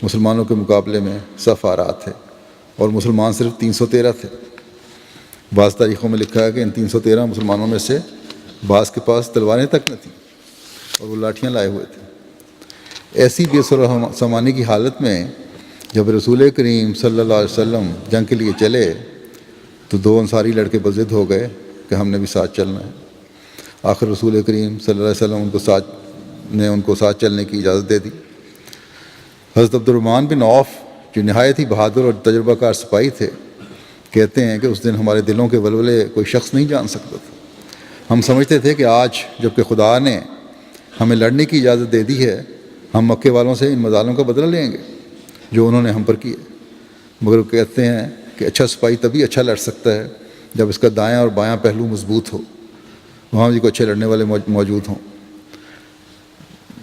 مسلمانوں کے مقابلے میں صف آ رہا تھے، اور مسلمان صرف 313 تھے۔ بعض تاریخوں میں لکھا ہے کہ ان 313 مسلمانوں میں سے بعض کے پاس تلواریں تک نہ تھیں اور وہ لاٹھیاں لائے ہوئے تھے۔ ایسی بے سر و سامانی کی حالت میں جب رسول کریم صلی اللہ علیہ وسلم جنگ کے لیے چلے تو 2 انصاری لڑکے بضد ہو گئے کہ ہم نے بھی ساتھ چلنا ہے۔ آخر رسول کریم صلی اللہ علیہ وسلم ان کو ساتھ چلنے کی اجازت دے دی۔ حضرت عبد الرحمن بن عوف جو نہایت ہی بہادر اور تجربہ کار سپاہی تھے، کہتے ہیں کہ اس دن ہمارے دلوں کے ولولے کوئی شخص نہیں جان سکتا تھا۔ ہم سمجھتے تھے کہ آج جب کہ خدا نے ہمیں لڑنے کی اجازت دے دی ہے، ہم مکے والوں سے ان مظالم کا بدلہ لیں گے جو انہوں نے ہم پر کیے۔ مگر وہ کہتے ہیں کہ اچھا سپاہی تبھی اچھا لڑ سکتا ہے جب اس کا دایاں اور بایاں پہلو مضبوط ہو، وہاں بھی کو اچھے لڑنے والے موجود ہوں۔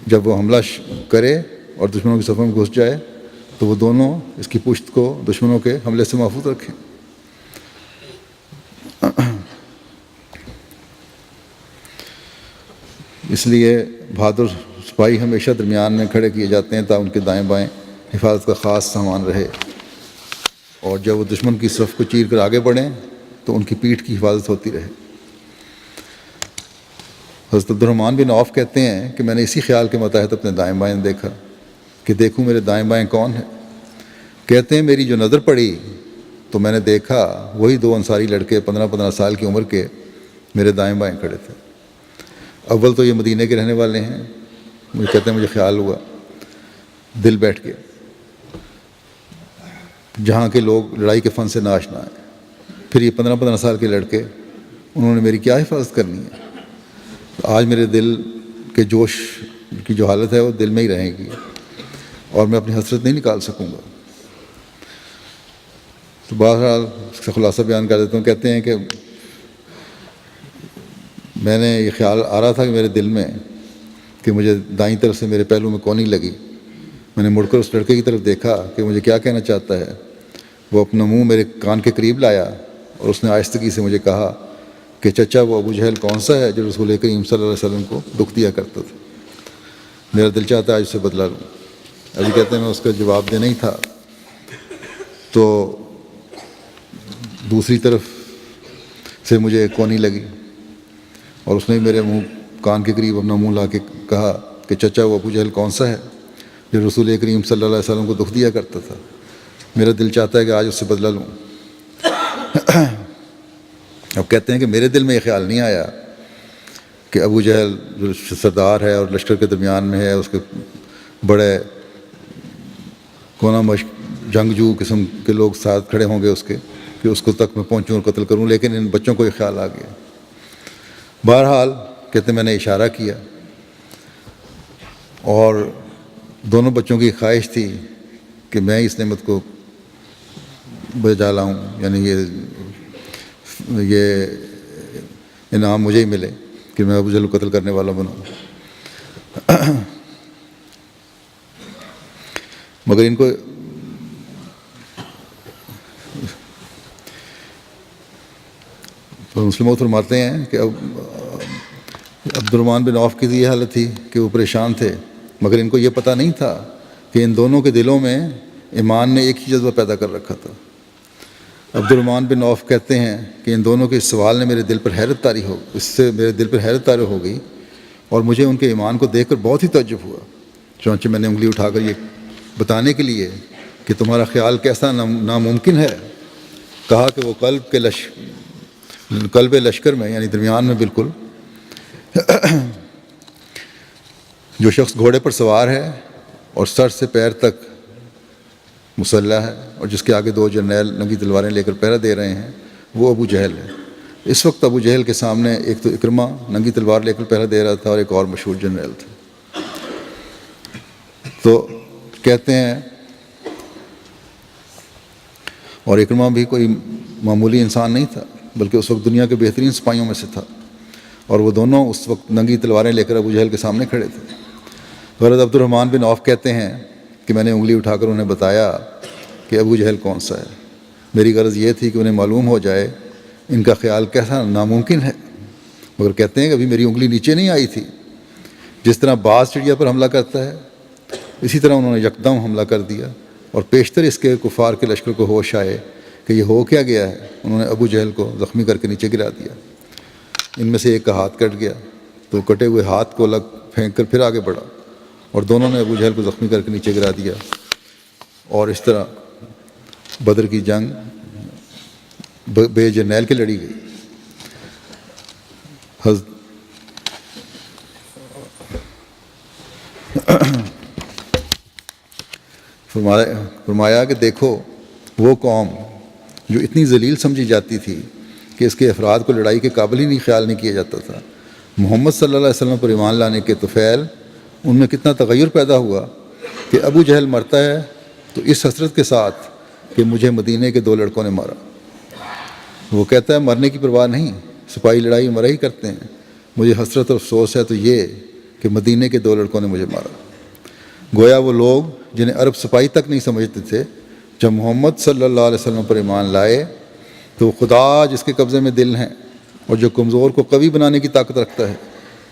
جب وہ حملہ کرے اور دشمنوں کی صفوں میں گھس جائے تو وہ دونوں اس کی پشت کو دشمنوں کے حملے سے محفوظ رکھیں۔ اس لیے بہادر سپاہی ہمیشہ درمیان میں کھڑے کیے جاتے ہیں تاکہ ان کے دائیں بائیں حفاظت کا خاص سامان رہے، اور جب وہ دشمن کی صف کو چیر کر آگے بڑھیں تو ان کی پیٹھ کی حفاظت ہوتی رہے۔ حضرت عبد الرحمن بن عوف کہتے ہیں کہ میں نے اسی خیال کے متحد اپنے دائیں بائیں دیکھا کہ دیکھوں میرے دائیں بائیں کون ہیں۔ کہتے ہیں میری جو نظر پڑی تو میں نے دیکھا وہی 2 انصاری لڑکے 15 سال کی عمر کے میرے دائیں بائیں کھڑے تھے۔ اول تو یہ مدینہ کے رہنے والے ہیں، مجھے کہتے ہیں مجھے خیال ہوا، دل بیٹھ گیا، جہاں کے لوگ لڑائی کے فن سے ناشنا ہیں۔ پھر یہ 15 سال کے لڑکے، انہوں نے میری کیا حفاظت کرنی ہے؟ آج میرے دل کے جوش کی جو حالت ہے وہ دل میں ہی رہے گی اور میں اپنی حسرت نہیں نکال سکوں گا۔ تو بہرحال اس کا خلاصہ بیان کر دیتا ہوں۔ کہتے ہیں کہ میں نے یہ خیال آ رہا تھا کہ میرے دل میں کہ مجھے دائیں طرف سے میرے پہلو میں کونی لگی۔ میں نے مڑ کر اس لڑکے کی طرف دیکھا کہ مجھے کیا کہنا چاہتا ہے۔ وہ اپنا منہ میرے کان کے قریب لایا اور اس نے آہستگی سے مجھے کہا کہ چچا وہ ابو جہل کون سا ہے جو رسول کریم صلی اللہ علیہ وسلم کو دکھ دیا کرتا تھا؟ میرا دل چاہتا ہے آج اسے بدلا لوں۔ ابھی کہتے ہیں میں اس کا جواب دے نہیں تھا تو دوسری طرف سے مجھے کونی لگی اور اس نے میرے کان کے قریب اپنا منہ لا کے کہا کہ چچا وہ ابو جہل کون سا ہے جو رسول کریم صلی اللہ علیہ وسلم کو دکھ دیا کرتا تھا؟ میرا دل چاہتا ہے کہ آج اس سے بدلا لوں۔ اب کہتے ہیں کہ میرے دل میں یہ خیال نہیں آیا کہ ابو جہل جو سردار ہے اور لشکر کے درمیان میں ہے، اس کے بڑے کونا جنگجو قسم کے لوگ ساتھ کھڑے ہوں گے اس کے، کہ اس کو تک میں پہنچوں اور قتل کروں، لیکن ان بچوں کو یہ خیال آ گیا۔ بہرحال کہتے ہیں میں نے اشارہ کیا اور دونوں بچوں کی خواہش تھی کہ میں اس نعمت کو بجا لاؤں، یعنی یہ انعام مجھے ہی ملے کہ میں ابو جہل کو قتل کرنے والا بنوں۔ مگر ان کو تو مسلم فرماتے ہیں کہ اب عبد الرحمن بن عوف کی یہ حالت تھی کہ وہ پریشان تھے، مگر ان کو یہ پتہ نہیں تھا کہ ان دونوں کے دلوں میں ایمان نے ایک ہی جذبہ پیدا کر رکھا تھا۔ عبد الرحمن بن عوف کہتے ہیں کہ ان دونوں کے اس سوال نے میرے دل پر حیرت طاری ہو گئی اور مجھے ان کے ایمان کو دیکھ کر بہت ہی تعجب ہوا۔ چنانچہ میں نے انگلی اٹھا کر یہ بتانے کے لیے کہ تمہارا خیال کیسا ناممکن ہے کہا کہ وہ قلب لشکر میں یعنی درمیان میں بالکل جو شخص گھوڑے پر سوار ہے اور سر سے پیر تک مسلح ہے اور جس کے آگے 2 جرنیل ننگی تلواریں لے کر پہرا دے رہے ہیں وہ ابو جہل ہے۔ اس وقت ابو جہل کے سامنے ایک تو اکرمہ ننگی تلوار لے کر پہرا دے رہا تھا اور ایک اور مشہور جرنیل تھا۔ تو کہتے ہیں اور اکرمہ بھی کوئی معمولی انسان نہیں تھا بلکہ اس وقت دنیا کے بہترین سپاہیوں میں سے تھا، اور وہ دونوں اس وقت ننگی تلواریں لے کر ابو جہل کے سامنے کھڑے تھے۔ حضرت عبد الرحمن بن عوف کہتے ہیں کہ میں نے انگلی اٹھا کر انہیں بتایا کہ ابو جہل کون سا ہے۔ میری غرض یہ تھی کہ انہیں معلوم ہو جائے ان کا خیال کیسا ناممکن ہے، مگر کہتے ہیں کہ ابھی میری انگلی نیچے نہیں آئی تھی۔ جس طرح باز چڑیا پر حملہ کرتا ہے اسی طرح انہوں نے یکدم حملہ کر دیا، اور پیشتر اس کے کفار کے لشکر کو ہوش آئے کہ یہ ہو کیا گیا ہے، انہوں نے ابو جہل کو زخمی کر کے نیچے گرا دیا۔ ان میں سے ایک کا ہاتھ کٹ گیا تو کٹے ہوئے ہاتھ کو پھینک کر پھر آگے بڑھا، اور دونوں نے ابو جہل کو زخمی کر کے نیچے گرا دیا، اور اس طرح بدر کی جنگ بے جرنیل کے لڑی گئی۔ فرمایا کہ دیکھو وہ قوم جو اتنی ذلیل سمجھی جاتی تھی کہ اس کے افراد کو لڑائی کے قابل ہی خیال نہیں کیا جاتا تھا، محمد صلی اللہ علیہ وسلم پر ایمان لانے کے طفیل ان میں کتنا تغیر پیدا ہوا کہ ابو جہل مرتا ہے تو اس حسرت کے ساتھ کہ مجھے مدینے کے 2 لڑکوں نے مارا۔ وہ کہتا ہے مرنے کی پرواہ نہیں، سپاہی لڑائی مرا ہی کرتے ہیں، مجھے حسرت اور افسوس ہے تو یہ کہ مدینے کے 2 لڑکوں نے مجھے مارا۔ گویا وہ لوگ جنہیں عرب سپاہی تک نہیں سمجھتے تھے جب محمد صلی اللہ علیہ وسلم پر ایمان لائے تو خدا جس کے قبضے میں دل ہیں اور جو کمزور کو قوی بنانے کی طاقت رکھتا ہے،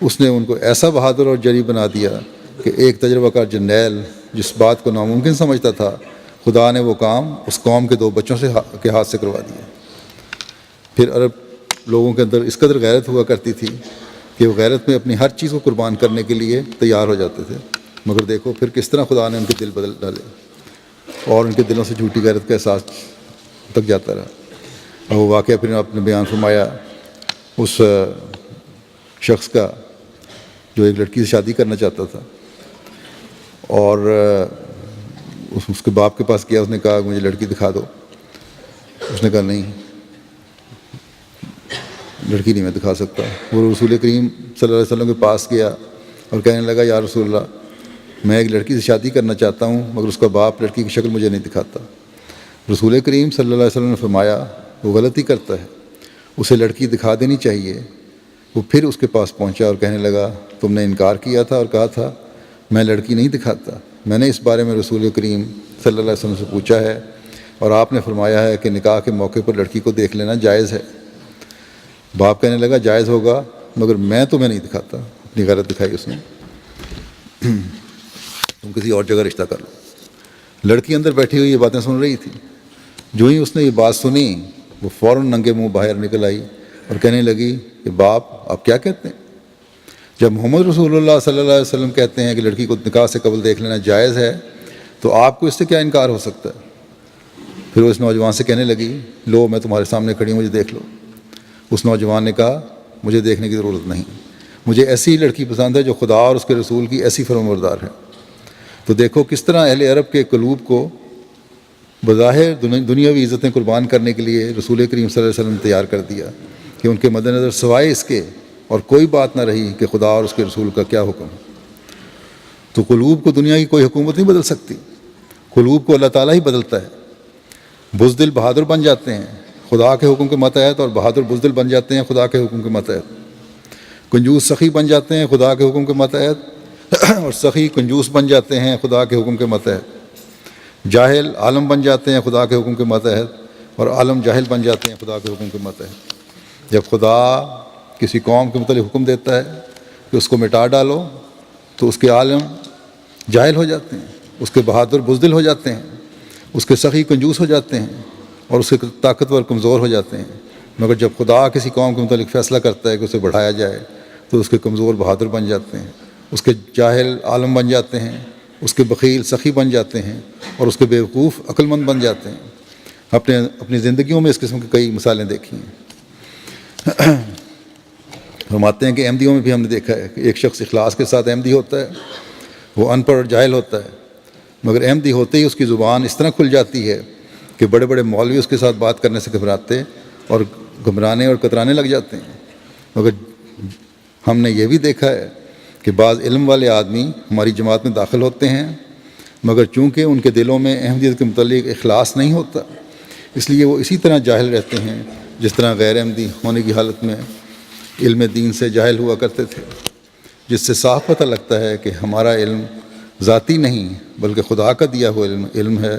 اس نے ان کو ایسا بہادر اور جری بنا دیا کہ ایک تجربہ کار جرنیل جس بات کو ناممکن سمجھتا تھا، خدا نے وہ کام اس قوم کے 2 بچوں کے ہاتھ سے کروا دیا۔ پھر عرب لوگوں کے اندر اس قدر غیرت ہوا کرتی تھی کہ وہ غیرت میں اپنی ہر چیز کو قربان کرنے کے لیے تیار ہو جاتے تھے، مگر دیکھو پھر کس طرح خدا نے ان کے دل بدل ڈالے اور ان کے دلوں سے جھوٹی غیرت کا احساس تک جاتا رہا۔ اور وہ واقعہ پھر آپ نے بیان فرمایا اس شخص کا جو ایک لڑکی سے شادی کرنا چاہتا تھا، اور اس کے باپ کے پاس گیا، اس نے کہا مجھے لڑکی دکھا دو۔ اس نے کہا نہیں، لڑکی نہیں میں دکھا سکتا۔ وہ رسول کریم صلی اللہ علیہ وسلم کے پاس گیا اور کہنے لگا یا رسول اللہ، میں ایک لڑکی سے شادی کرنا چاہتا ہوں مگر اس کا باپ لڑکی کی شکل مجھے نہیں دکھاتا۔ رسول کریم صلی اللہ علیہ وسلم نے فرمایا وہ غلطی کرتا ہے، اسے لڑکی دکھا دینی چاہیے۔ وہ پھر اس کے پاس پہنچا اور کہنے لگا تم نے انکار کیا تھا اور کہا تھا میں لڑکی نہیں دکھاتا، میں نے اس بارے میں رسول کریم صلی اللہ علیہ وسلم سے پوچھا ہے اور آپ نے فرمایا ہے کہ نکاح کے موقع پر لڑکی کو دیکھ لینا جائز ہے۔ باپ کہنے لگا جائز ہوگا مگر میں تمہیں نہیں دکھاتا۔ اپنی غیرت دکھائی اس نے، تم کسی اور جگہ رشتہ کر لو۔ لڑکی اندر بیٹھی ہوئی یہ باتیں سن رہی تھی، جو ہی اس نے یہ بات سنی وہ فوراً ننگے منہ باہر نکل آئی اور کہنے لگی کہ باپ آپ کیا کہتے ہیں؟ جب محمد رسول اللہ صلی اللہ علیہ وسلم کہتے ہیں کہ لڑکی کو نکاح سے قبل دیکھ لینا جائز ہے تو آپ کو اس سے کیا انکار ہو سکتا ہے؟ پھر وہ اس نوجوان سے کہنے لگی لو میں تمہارے سامنے کھڑی ہوں، مجھے دیکھ لو۔ اس نوجوان نے کہا مجھے دیکھنے کی ضرورت نہیں، مجھے ایسی لڑکی پسند ہے جو خدا اور اس کے رسول کی ایسی فرمانبردار ہے۔ تو دیکھو کس طرح اہل عرب کے قلوب کو بظاہر دنیاوی عزتیں قربان کرنے کے لیے رسول کریم صلی اللہ علیہ وسلم نے تیار کر دیا کہ ان کے مد نظر سوائے اس کے اور کوئی بات نہ رہی کہ خدا اور اس کے رسول کا کیا حکم ہے۔ تو قلوب کو دنیا کی کوئی حکومت نہیں بدل سکتی، قلوب کو اللہ تعالیٰ ہی بدلتا ہے۔ بزدل بہادر بن جاتے ہیں خدا کے حکم کے ماتحت، اور بہادر بزدل بن جاتے ہیں خدا کے حکم کے ماتحت۔ کنجوس سخی بن جاتے ہیں خدا کے حکم کے ماتحت، اور سخی کنجوس بن جاتے ہیں خدا کے حکم کے ماتحت۔ جاہل عالم بن جاتے ہیں خدا کے حکم کے ماتحت، اور عالم جاہل بن جاتے ہیں خدا کے حکم کے ماتحت۔ جب خدا کسی قوم کے متعلق حکم دیتا ہے کہ اس کو مٹا ڈالو تو اس کے عالم جاہل ہو جاتے ہیں، اس کے بہادر بزدل ہو جاتے ہیں، اس کے سخی کنجوس ہو جاتے ہیں اور اس کے طاقتور کمزور ہو جاتے ہیں۔ مگر جب خدا کسی قوم کے متعلق فیصلہ کرتا ہے کہ اسے بڑھایا جائے تو اس کے کمزور بہادر بن جاتے ہیں، اس کے جاہل عالم بن جاتے ہیں، اس کے بخیل سخی بن جاتے ہیں اور اس کے بیوقوف عقل مند بن جاتے ہیں۔ اپنی زندگیوں میں اس قسم کی کئی مثالیں دیکھی ہیں۔ فرماتے ہیں کہ احمدیوں میں بھی ہم نے دیکھا ہے کہ ایک شخص اخلاص کے ساتھ احمدی ہوتا ہے، وہ ان پڑھ اور جاہل ہوتا ہے، مگر احمدی ہوتے ہی اس کی زبان اس طرح کھل جاتی ہے کہ بڑے بڑے مولوی اس کے ساتھ بات کرنے سے گھبرانے اور کترانے لگ جاتے ہیں۔ مگر ہم نے یہ بھی دیکھا ہے کہ بعض علم والے آدمی ہماری جماعت میں داخل ہوتے ہیں، مگر چونکہ ان کے دلوں میں احمدیت کے متعلق اخلاص نہیں ہوتا، اس لیے وہ اسی طرح جاہل رہتے ہیں جس طرح غیر احمدی ہونے کی حالت میں علم دین سے جاہل ہوا کرتے تھے، جس سے صاف پتہ لگتا ہے کہ ہمارا علم ذاتی نہیں بلکہ خدا کا دیا ہوا علم ہے،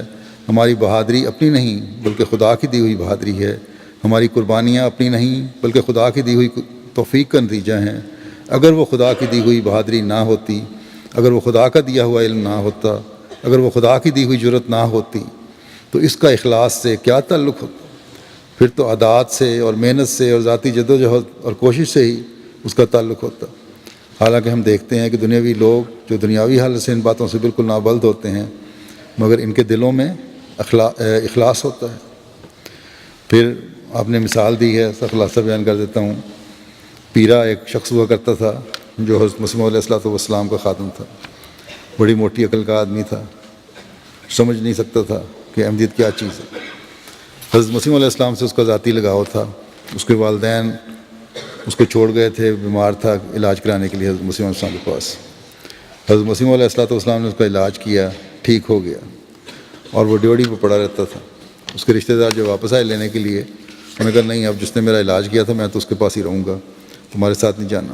ہماری بہادری اپنی نہیں بلکہ خدا کی دی ہوئی بہادری ہے، ہماری قربانیاں اپنی نہیں بلکہ خدا کی دی ہوئی توفیق کا نتیجہ ہیں۔ اگر وہ خدا کی دی ہوئی بہادری نہ ہوتی، اگر وہ خدا کا دیا ہوا علم نہ ہوتا، اگر وہ خدا کی دی ہوئی جرت نہ ہوتی تو اس کا اخلاص سے کیا تعلق ہوتا؟ پھر تو عادات سے اور محنت سے اور ذاتی جدوجہد اور کوشش سے ہی اس کا تعلق ہوتا۔ حالانکہ ہم دیکھتے ہیں کہ دنیاوی لوگ جو دنیاوی حالت سے ان باتوں سے بالکل نابلد ہوتے ہیں، مگر ان کے دلوں میں اخلاص ہوتا ہے۔ پھر آپ نے مثال دی ہے، اس کا خلاصہ بیان کر دیتا ہوں۔ پیرا ایک شخص ہوا کرتا تھا جو حضرت مسیح علیہ الصلوۃ والسلام کا خادم تھا، بڑی موٹی عقل کا آدمی تھا، سمجھ نہیں سکتا تھا کہ احمدیت کیا چیز ہے۔ حضرت مسیح علیہ السلام سے اس کا ذاتی لگاؤ تھا، اس کے والدین اس کو چھوڑ گئے تھے، بیمار تھا، علاج کرانے کے لیے حضرت مسیح علیہ السلام کے پاس۔ حضرت مسیح علیہ الصلوۃ والسلام نے اس کا علاج کیا، ٹھیک ہو گیا، اور وہ ڈیوڑی پہ پڑا رہتا تھا۔ اس کے رشتہ دار جو واپس آئے لینے کے لیے، انہوں نے کہا نہیں، اب جس نے میرا علاج کیا تھا میں تو اس کے پاس ہی رہوں گا، تمہارے ساتھ نہیں جانا۔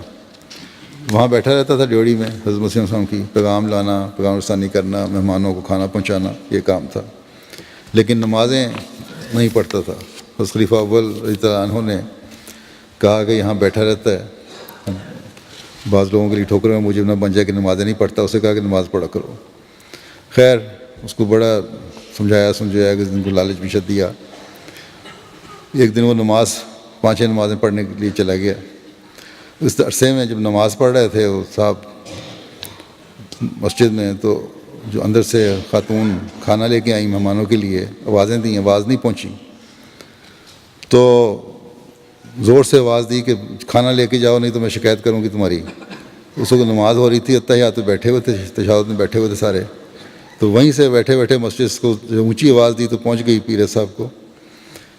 وہاں بیٹھا رہتا تھا ڈیوڑی میں، حضرت مسیح علیہ السلام کی پیغام لانا، پیغام رسانی کرنا، مہمانوں کو کھانا پہنچانا، یہ کام تھا، لیکن نمازیں نہیں پڑھتا تھا۔ حضرت خلیفہ اول رضی اللہ عنہ نے کہا کہ یہاں بیٹھا رہتا ہے، بعض لوگوں کے لیے ٹھوکر میں مجھے نہ بن جائے کہ نمازیں نہیں پڑھتا، اسے کہا کہ نماز پڑھا کرو۔ خیر اس کو بڑا سمجھایا کہ ان کو لالچ بھی شد دیا۔ ایک دن وہ 5 نمازیں پڑھنے کے لیے چلا گیا۔ اس عرصے میں جب نماز پڑھ رہے تھے وہ صاحب مسجد میں، تو جو اندر سے خاتون کھانا لے کے آئیں مہمانوں کے لیے، آوازیں دیں، آواز نہیں پہنچی، تو زور سے آواز دی کہ کھانا لے کے جاؤ نہیں تو میں شکایت کروں گی تمہاری۔ اس وقت نماز ہو رہی تھی، اتحیات میں بیٹھے ہوئے تھے، تشہد میں بیٹھے ہوئے تھے سارے، تو وہیں سے بیٹھے بیٹھے مسجد کو جو اونچی آواز دی تو پہنچ گئی پیر صاحب کو۔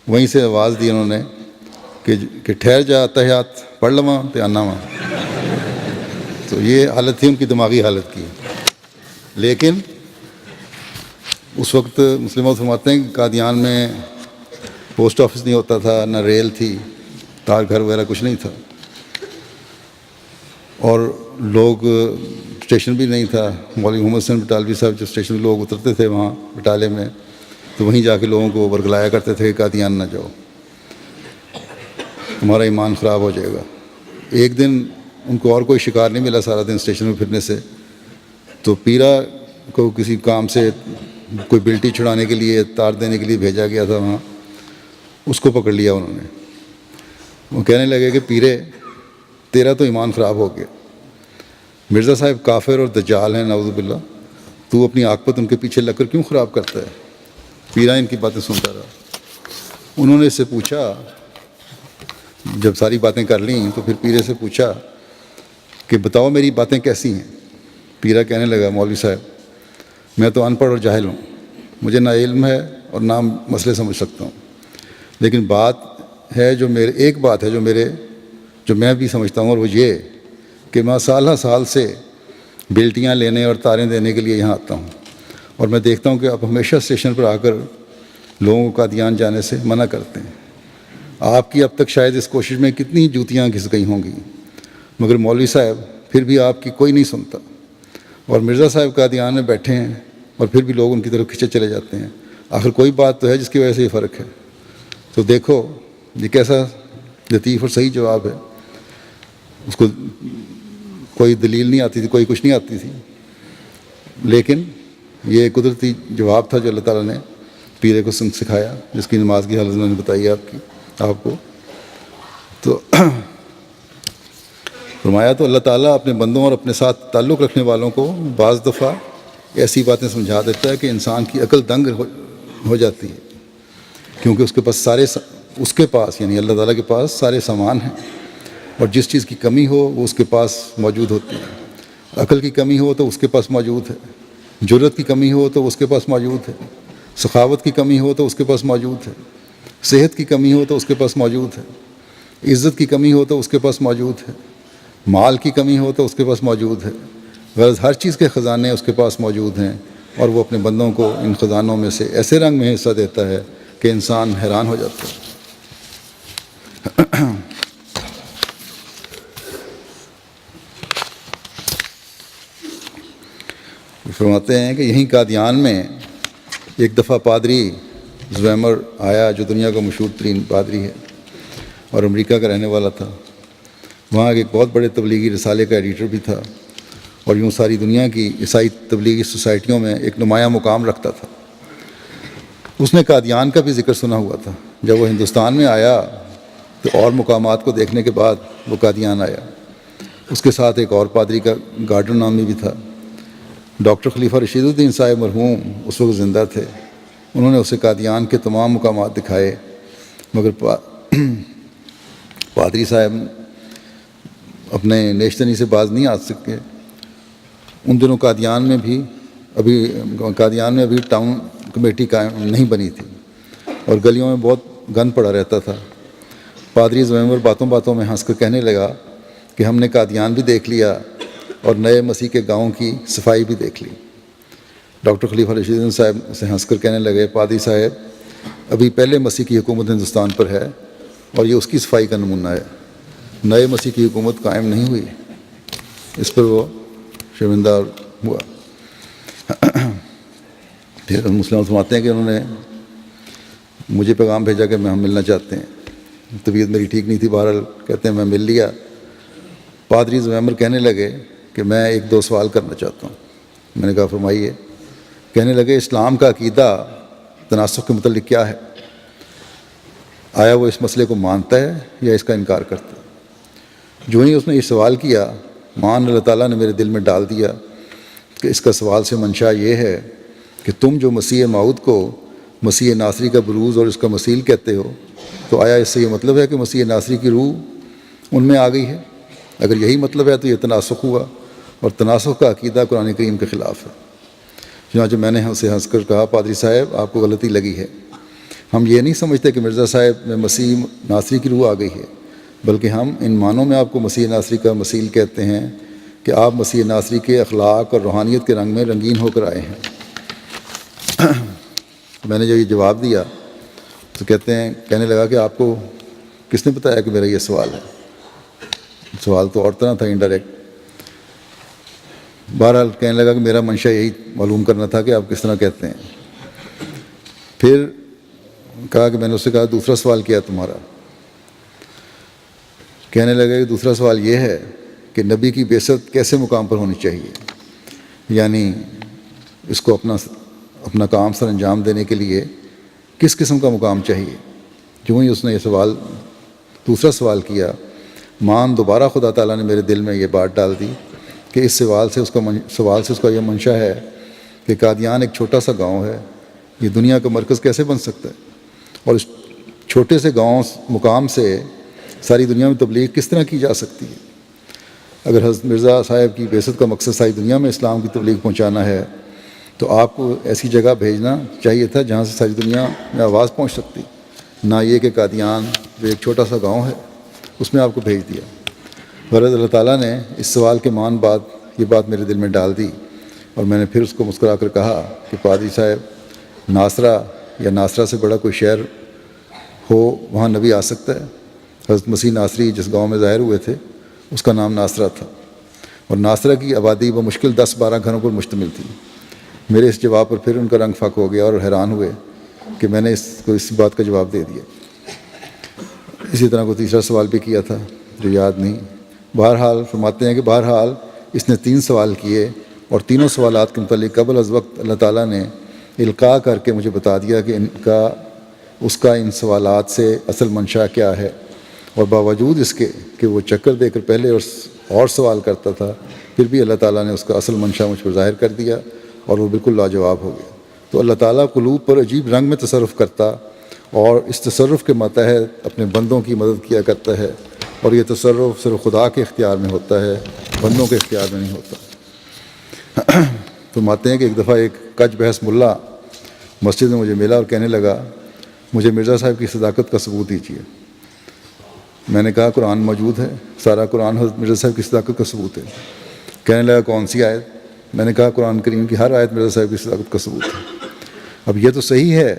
وہیں سے آواز دی انہوں نے کہ ٹھہر جا، اتحیات پڑھ لواں تے آنا واں۔ تو یہ حالت تھی ان کی دماغی حالت کی۔ لیکن اس وقت مسلموں فرماتے ہیں کہ قادیان میں پوسٹ آفس نہیں ہوتا تھا، نہ ریل تھی، تار گھر وغیرہ کچھ نہیں تھا، اور لوگ اسٹیشن بھی نہیں تھا۔ مولوی محمد حسین بٹالوی صاحب جو اسٹیشن میں لوگ اترتے تھے وہاں بٹالے میں، تو وہیں جا کے لوگوں کو ورگلایا کرتے تھے کہ قادیان نہ جاؤ، تمہارا ایمان خراب ہو جائے گا۔ ایک دن ان کو اور کوئی شکار نہیں ملا سارا دن اسٹیشن میں پھرنے سے، تو پیرا کو کسی کام سے کوئی بلٹی چھڑانے کے لیے، تار دینے کے لیے بھیجا گیا تھا وہاں، اس کو پکڑ لیا انہوں نے۔ وہ کہنے لگے کہ پیرے تیرا تو ایمان خراب ہو گیا، مرزا صاحب کافر اور دجال ہیں نعوذ باللہ، تو اپنی عاقبت ان کے پیچھے لگ کر کیوں خراب کرتا ہے؟ پیرا ان کی باتیں سنتا رہا۔ انہوں نے اس سے پوچھا، جب ساری باتیں کر لیں تو پھر پیرے سے پوچھا کہ بتاؤ میری باتیں کیسی ہیں؟ پیرا کہنے لگا مولوی صاحب میں تو ان پڑھ اور جاہل ہوں، مجھے نہ علم ہے اور نہ مسئلے سمجھ سکتا ہوں، لیکن ایک بات ہے جو میں بھی سمجھتا ہوں، اور وہ یہ کہ میں سال سے بیلٹیاں لینے اور تاریں دینے کے لیے یہاں آتا ہوں، اور میں دیکھتا ہوں کہ آپ ہمیشہ اسٹیشن پر آ کر لوگوں کو قادیان جانے سے منع کرتے ہیں۔ آپ کی اب تک شاید اس کوشش میں کتنی جوتیاں گھس گئی ہوں گی، مگر مولوی صاحب پھر بھی آپ کی کوئی نہیں سنتا، اور مرزا صاحب قادیان میں بیٹھے ہیں اور پھر بھی لوگ ان کی طرف کھینچے چلے جاتے ہیں۔ آخر کوئی بات تو ہے جس کی وجہ سے یہ فرق ہے۔ تو دیکھو یہ کیسا لطیف اور صحیح جواب ہے. اس کو کوئی دلیل نہیں آتی تھی, کوئی کچھ نہیں آتی تھی, لیکن یہ قدرتی جواب تھا جو اللہ تعالیٰ نے پیرے کو سکھایا, جس کی نماز کی حالت میں نے بتائی آپ کو. تو فرمایا تو اللہ تعالیٰ اپنے بندوں اور اپنے ساتھ تعلق رکھنے والوں کو بعض دفعہ ایسی باتیں سمجھا دیتا ہے کہ انسان کی عقل دنگ ہو جاتی ہے, کیونکہ اس کے پاس یعنی اللہ تعالیٰ کے پاس سارے سامان ہیں, اور جس چیز کی کمی ہو وہ اس کے پاس موجود ہوتی ہے. عقل کی کمی ہو تو اس کے پاس موجود ہے, جرت کی کمی ہو تو اس کے پاس موجود ہے, سخاوت کی کمی ہو تو اس کے پاس موجود ہے, صحت کی کمی ہو تو اس کے پاس موجود ہے, عزت کی کمی ہو تو اس کے پاس موجود ہے, مال کی کمی ہو تو اس کے پاس موجود ہے. غرض ہر چیز کے خزانے اس کے پاس موجود ہیں, اور وہ اپنے بندوں کو ان خزانوں میں سے ایسے رنگ میں حصہ دیتا ہے کہ انسان حیران ہو جاتا ہے. فرماتے ہیں کہ یہیں قادیان میں ایک دفعہ پادری زویمر آیا, جو دنیا کا مشہور ترین پادری ہے اور امریکہ کا رہنے والا تھا. وہاں ایک بہت بڑے تبلیغی رسالے کا ایڈیٹر بھی تھا, اور یوں ساری دنیا کی عیسائی تبلیغی سوسائٹیوں میں ایک نمایاں مقام رکھتا تھا. اس نے قادیان کا بھی ذکر سنا ہوا تھا. جب وہ ہندوستان میں آیا تو اور مقامات کو دیکھنے کے بعد وہ قادیان آیا. اس کے ساتھ ایک اور پادری کا گارڈن نامی بھی تھا. ڈاکٹر خلیفہ رشید الدین صاحب مرحوم اس وقت زندہ تھے. انہوں نے اسے قادیان کے تمام مقامات دکھائے, مگر پادری صاحب اپنے نیشتنی سے باز نہیں آ سکے. ان دنوں قادیان میں ابھی ٹاؤن کمیٹی قائم نہیں بنی تھی, اور گلیوں میں بہت گند پڑا رہتا تھا. پادری زویمر باتوں باتوں میں ہنس کر کہنے لگا کہ ہم نے قادیان بھی دیکھ لیا اور نئے مسیح کے گاؤں کی صفائی بھی دیکھ لی. ڈاکٹر خلیفہ رشید صاحب سے ہنس کر کہنے لگے, پادری صاحب ابھی پہلے مسیح کی حکومت ہندوستان پر ہے, اور یہ اس کی صفائی کا نمونہ ہے. نئے مسیح کی حکومت قائم نہیں ہوئی. اس پر وہ شرمندہ ہوا. پھر مسلمان فرماتے ہیں کہ انہوں نے مجھے پیغام بھیجا کہ ہم ملنا چاہتے ہیں. طبیعت میری ٹھیک نہیں تھی, بہرحال کہتے ہیں میں مل لیا. پادری زویمر کہنے لگے کہ میں 1-2 سوال کرنا چاہتا ہوں. میں نے کہا فرمائیے. کہنے لگے اسلام کا عقیدہ تناسخ کے متعلق کیا ہے؟ آیا وہ اس مسئلے کو مانتا ہے یا اس کا انکار کرتا ہے؟ جو ہی اس نے یہ سوال کیا, اللہ تعالیٰ نے میرے دل میں ڈال دیا کہ اس کا سوال سے منشا یہ ہے کہ تم جو مسیح موعود کو مسیح ناصری کا بروز اور اس کا مثیل کہتے ہو, تو آیا اس سے یہ مطلب ہے کہ مسیح ناصری کی روح ان میں آ گئی ہے؟ اگر یہی مطلب ہے تو یہ تناسخ ہوا, اور تناسخ کا عقیدہ قرآن کریم کے خلاف ہے. چنانچہ میں نے اسے ہنس کر کہا, پادری صاحب آپ کو غلطی لگی ہے. ہم یہ نہیں سمجھتے کہ مرزا صاحب میں مسیح ناصری کی روح آ گئی ہے, بلکہ ہم ان معنوں میں آپ کو مسیح ناصری کا مثیل کہتے ہیں کہ آپ مسیح ناصری کے اخلاق اور روحانیت کے رنگ میں رنگین ہو کر آئے ہیں. میں نے جب یہ جواب دیا تو کہنے لگا کہ آپ کو کس نے بتایا کہ میرا یہ سوال ہے؟ سوال تو اور طرح تھا, انڈائریکٹ. بہرحال کہنے لگا کہ میرا منشا یہی معلوم کرنا تھا کہ آپ کس طرح کہتے ہیں. پھر کہا کہ میں نے اس سے کہا دوسرا سوال کیا تمہارا؟ کہنے لگا کہ دوسرا سوال یہ ہے کہ نبی کی بعثت کیسے مقام پر ہونی چاہیے, یعنی اس کو اپنا کام سر انجام دینے کے لیے کس قسم کا مقام چاہیے. جو ہی اس نے یہ دوسرا سوال کیا, دوبارہ خدا تعالیٰ نے میرے دل میں یہ بات ڈال دی کہ اس سوال سے اس کا یہ منشا ہے کہ قادیان ایک چھوٹا سا گاؤں ہے, یہ دنیا کا مرکز کیسے بن سکتا ہے, اور اس چھوٹے سے گاؤں مقام سے ساری دنیا میں تبلیغ کس طرح کی جا سکتی ہے. اگر حضرت مرزا صاحب کی بعثت کا مقصد ساری دنیا میں اسلام کی تبلیغ پہنچانا ہے تو آپ کو ایسی جگہ بھیجنا چاہیے تھا جہاں سے ساری دنیا میں آواز پہنچ سکتی, نہ یہ کہ قادیان جو ایک چھوٹا سا گاؤں ہے اس میں آپ کو بھیج دیا. غرض اللہ تعالیٰ نے اس سوال کے یہ بات میرے دل میں ڈال دی, اور میں نے پھر اس کو مسکرا کر کہا کہ پادری صاحب, ناصرہ سے بڑا کوئی شہر ہو وہاں نبی آ سکتا ہے؟ حضرت مسیح ناصری جس گاؤں میں ظاہر ہوئے تھے اس کا نام ناصرہ تھا, اور ناصرہ کی آبادی بمشکل 10-12 گھروں پر مشتمل تھی. میرے اس جواب پر پھر ان کا رنگ پھک ہو گیا اور حیران ہوئے کہ میں نے اس بات کا جواب دے دیا. اسی طرح کو تیسرا سوال بھی کیا تھا جو یاد نہیں. بہرحال فرماتے ہیں کہ بہرحال اس نے 3 سوال کیے اور تینوں سوالات کے متعلق قبل از وقت اللہ تعالیٰ نے القاء کر کے مجھے بتا دیا کہ اس کا ان سوالات سے اصل منشا کیا ہے، اور باوجود اس کے کہ وہ چکر دے کر پہلے اور سوال کرتا تھا، پھر بھی اللہ تعالیٰ نے اس کا اصل منشا مجھ پر ظاہر کر دیا اور وہ بالکل لاجواب ہو گیا. تو اللہ تعالیٰ قلوب پر عجیب رنگ میں تصرف کرتا اور اس تصرف کے ماتحت اپنے بندوں کی مدد کیا کرتا ہے، اور یہ تصرف صرف خدا کے اختیار میں ہوتا ہے، بندوں کے اختیار میں نہیں ہوتا. فرماتے ہیں کہ ایک دفعہ ایک کج بحث ملا مسجد میں مجھے ملا اور کہنے لگا مجھے مرزا صاحب کی صداقت کا ثبوت دیجیے. میں نے کہا قرآن موجود ہے، سارا قرآن حضرت مرزا صاحب کی صداقت کا ثبوت ہے. کہنے لگا کون سی آیت؟ میں نے کہا قرآن کریم کی ہر آیت مرزا صاحب کی صداقت کا ثبوت ہے. اب یہ تو صحیح ہے،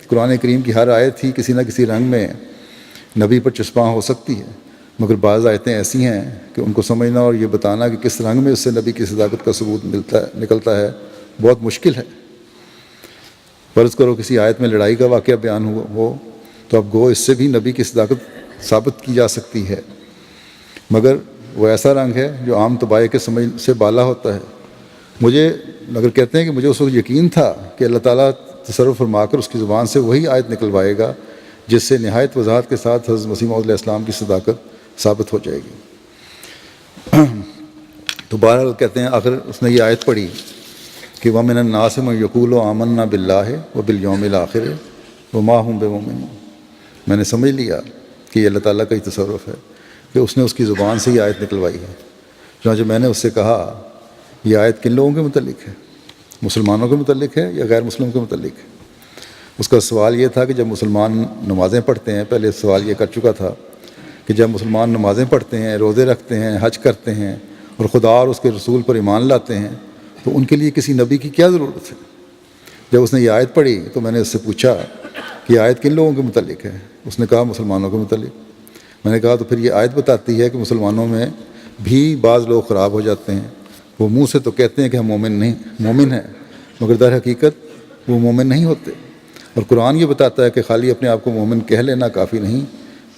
قرآن کریم کی ہر آیت ہی کسی نہ کسی رنگ میں نبی پر چسپاں ہو سکتی ہے، مگر بعض آیتیں ایسی ہیں کہ ان کو سمجھنا اور یہ بتانا کہ کس رنگ میں اس سے نبی کی صداقت کا ثبوت نکلتا ہے بہت مشکل ہے. فرض کرو کسی آیت میں لڑائی کا واقعہ بیان ہو تو اب گو اس سے بھی نبی کی صداقت ثابت کی جا سکتی ہے، مگر وہ ایسا رنگ ہے جو عام طباع کے سمجھ سے بالا ہوتا ہے. مجھے مگر کہتے ہیں کہ مجھے اس وقت یقین تھا کہ اللہ تعالیٰ تصرف فرما کر اس کی زبان سے وہی آیت نکلوائے گا جس سے نہایت وضاحت کے ساتھ حضرت مسیح موعود علیہ السلام کی صداقت ثابت ہو جائے گی. تو بہرحال کہتے ہیں آخر اس نے یہ آیت پڑھی کہ وَمِنَ النَّاسِ مَن يَقُولُ آمَنَّا بِاللَّهِ وَبِالْيَوْمِ الْآخِرِ وَمَا هُمْ بِمُؤْمِنِينَ. میں نے سمجھ لیا کہ یہ اللہ تعالیٰ کا ہی تصرف ہے کہ اس نے اس کی زبان سے یہ آیت نکلوائی ہے. چنانچہ میں نے اس سے کہا یہ آیت کن لوگوں کے متعلق ہے، مسلمانوں کے متعلق ہے یا غیر مسلم کے متعلق ہے؟ اس کا سوال یہ تھا کہ جب مسلمان نمازیں پڑھتے ہیں، پہلے سوال یہ کر چکا تھا کہ جب مسلمان نمازیں پڑھتے ہیں، روزے رکھتے ہیں، حج کرتے ہیں اور خدا اور اس کے رسول پر ایمان لاتے ہیں تو ان کے لیے کسی نبی کی کیا ضرورت ہے؟ جب اس نے یہ آیت پڑھی تو میں نے اس سے پوچھا کہ یہ آیت کن لوگوں کے متعلق ہے؟ اس نے کہا مسلمانوں کے متعلق. میں نے کہا تو پھر یہ آیت بتاتی ہے کہ مسلمانوں میں بھی بعض لوگ خراب ہو جاتے ہیں. وہ منہ سے تو کہتے ہیں کہ ہم مومن ہیں، مگر در حقیقت وہ مومن نہیں ہوتے. اور قرآن یہ بتاتا ہے کہ خالی اپنے آپ کو مومن کہہ لینا کافی نہیں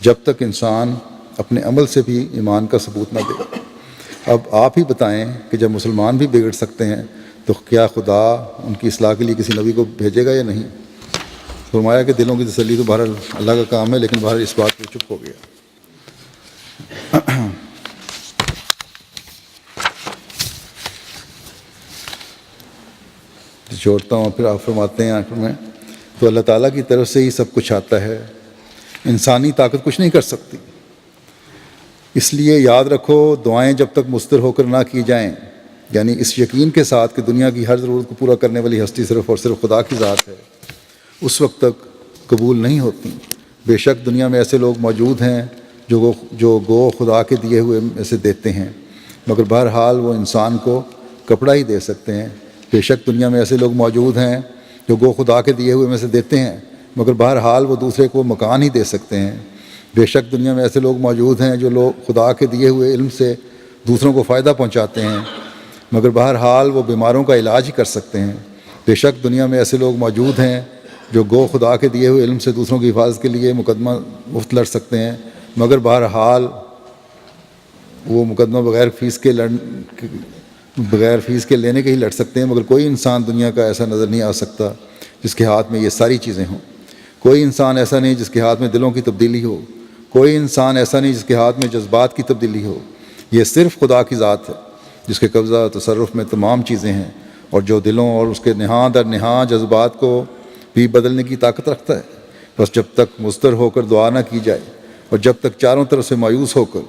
جب تک انسان اپنے عمل سے بھی ایمان کا ثبوت نہ دے. اب آپ ہی بتائیں کہ جب مسلمان بھی بگڑ سکتے ہیں تو کیا خدا ان کی اصلاح کے لیے کسی نبی کو بھیجے گا یا نہیں؟ فرمایا کہ دلوں کی تسلی تو بہرحال اللہ کا کام ہے، لیکن بہرحال اس بات پہ چپ ہو گیا. چھوڑتا ہوں. پھر آپ فرماتے ہیں آخر میں تو اللہ تعالیٰ کی طرف سے ہی سب کچھ آتا ہے، انسانی طاقت کچھ نہیں کر سکتی. اس لیے یاد رکھو دعائیں جب تک مستر ہو کر نہ کی جائیں، یعنی اس یقین کے ساتھ کہ دنیا کی ہر ضرورت کو پورا کرنے والی ہستی صرف اور صرف خدا کی ذات ہے، اس وقت تک قبول نہیں ہوتی. بے شک دنیا میں ایسے لوگ موجود ہیں جو گو خدا کے دیے ہوئے میں سے دیتے ہیں، مگر بہرحال وہ انسان کو کپڑا ہی دے سکتے ہیں. بے شک دنیا میں ایسے لوگ موجود ہیں جو گو خدا کے دیے ہوئے میں سے دیتے ہیں، مگر بہرحال وہ دوسرے کو مکان ہی دے سکتے ہیں. بے شک دنیا میں ایسے لوگ موجود ہیں جو لوگ خدا کے دیے ہوئے علم سے دوسروں کو فائدہ پہنچاتے ہیں، مگر بہرحال وہ بیماروں کا علاج ہی کر سکتے ہیں. بے شک دنیا میں ایسے لوگ موجود ہیں جو گو خدا کے دیے ہوئے علم سے دوسروں کی حفاظت کے لیے مقدمہ مفت لڑ سکتے ہیں، مگر بہرحال وہ مقدمہ بغیر فیس کے لینے کے ہی لڑ سکتے ہیں. مگر کوئی انسان دنیا کا ایسا نظر نہیں آ سکتا جس کے ہاتھ میں یہ ساری چیزیں ہوں. کوئی انسان ایسا نہیں جس کے ہاتھ میں دلوں کی تبدیلی ہو. کوئی انسان ایسا نہیں جس کے ہاتھ میں جذبات کی تبدیلی ہو. یہ صرف خدا کی ذات ہے جس کے قبضہ تصرف میں تمام چیزیں ہیں، اور جو دلوں اور اس کے نہاں در نہاں جذبات کو بھی بدلنے کی طاقت رکھتا ہے. بس جب تک مضطر ہو کر دعا نہ کی جائے اور جب تک چاروں طرف سے مایوس ہو کر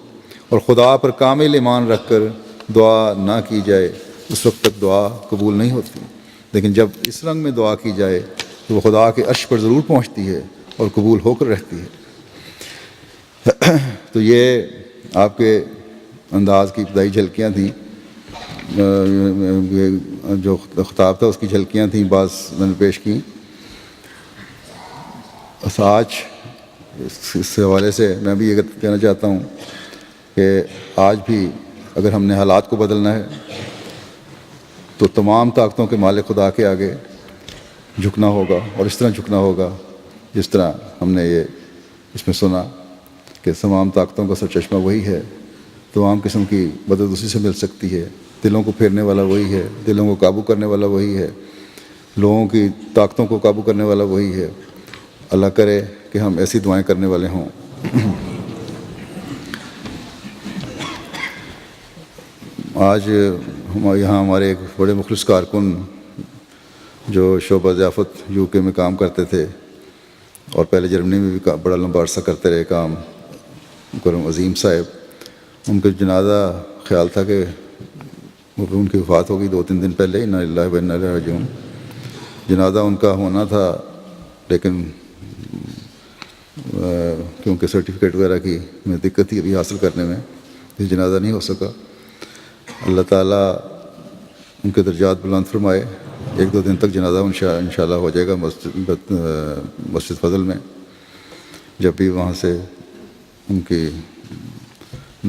اور خدا پر کامل ایمان رکھ کر دعا نہ کی جائے اس وقت تک دعا قبول نہیں ہوتی. لیکن جب اس رنگ میں دعا کی جائے تو وہ خدا کے عرش پر ضرور پہنچتی ہے اور قبول ہو کر رہتی ہے. تو یہ آپ کے انداز کی ابتدائی جھلکیاں تھیں، جو خطاب تھا اس کی جھلکیاں تھیں، بعض میں نے پیش کی. آج اس حوالے سے میں بھی یہ کہنا چاہتا ہوں کہ آج بھی اگر ہم نے حالات کو بدلنا ہے تو تمام طاقتوں کے مالک خدا کے آگے جھکنا ہوگا، اور اس طرح جھکنا ہوگا جس طرح ہم نے یہ اس میں سنا. کہ تمام طاقتوں کا سرچشمہ وہی ہے، تمام قسم کی مدد اسی سے مل سکتی ہے، دلوں کو پھیرنے والا وہی ہے، دلوں کو قابو کرنے والا وہی ہے، لوگوں کی طاقتوں کو قابو کرنے والا وہی ہے۔ اللہ کرے کہ ہم ایسی دعائیں کرنے والے ہوں۔ آج یہاں ہمارے ایک بڑے مخلص کارکن جو شعبہ ضیافت یو کے میں کام کرتے تھے اور پہلے جرمنی میں بھی بڑا لمبا عرصہ کرتے رہے کام، کرم عظیم صاحب، ان کا جنازہ خیال تھا کہ ان کی وفات ہوگی 2-3 دن پہلے، انا للہ و انا الیہ راجعون۔ جنازہ ان کا ہونا تھا لیکن کیونکہ سرٹیفکیٹ وغیرہ کی میں دقت تھی ابھی حاصل کرنے میں، یہ جنازہ نہیں ہو سکا۔ اللہ تعالیٰ ان کے درجات بلند فرمائے۔ 1-2 دن تک جنازہ انشاءاللہ ہو جائے گا مسجد فضل میں، جب بھی وہاں سے ان کی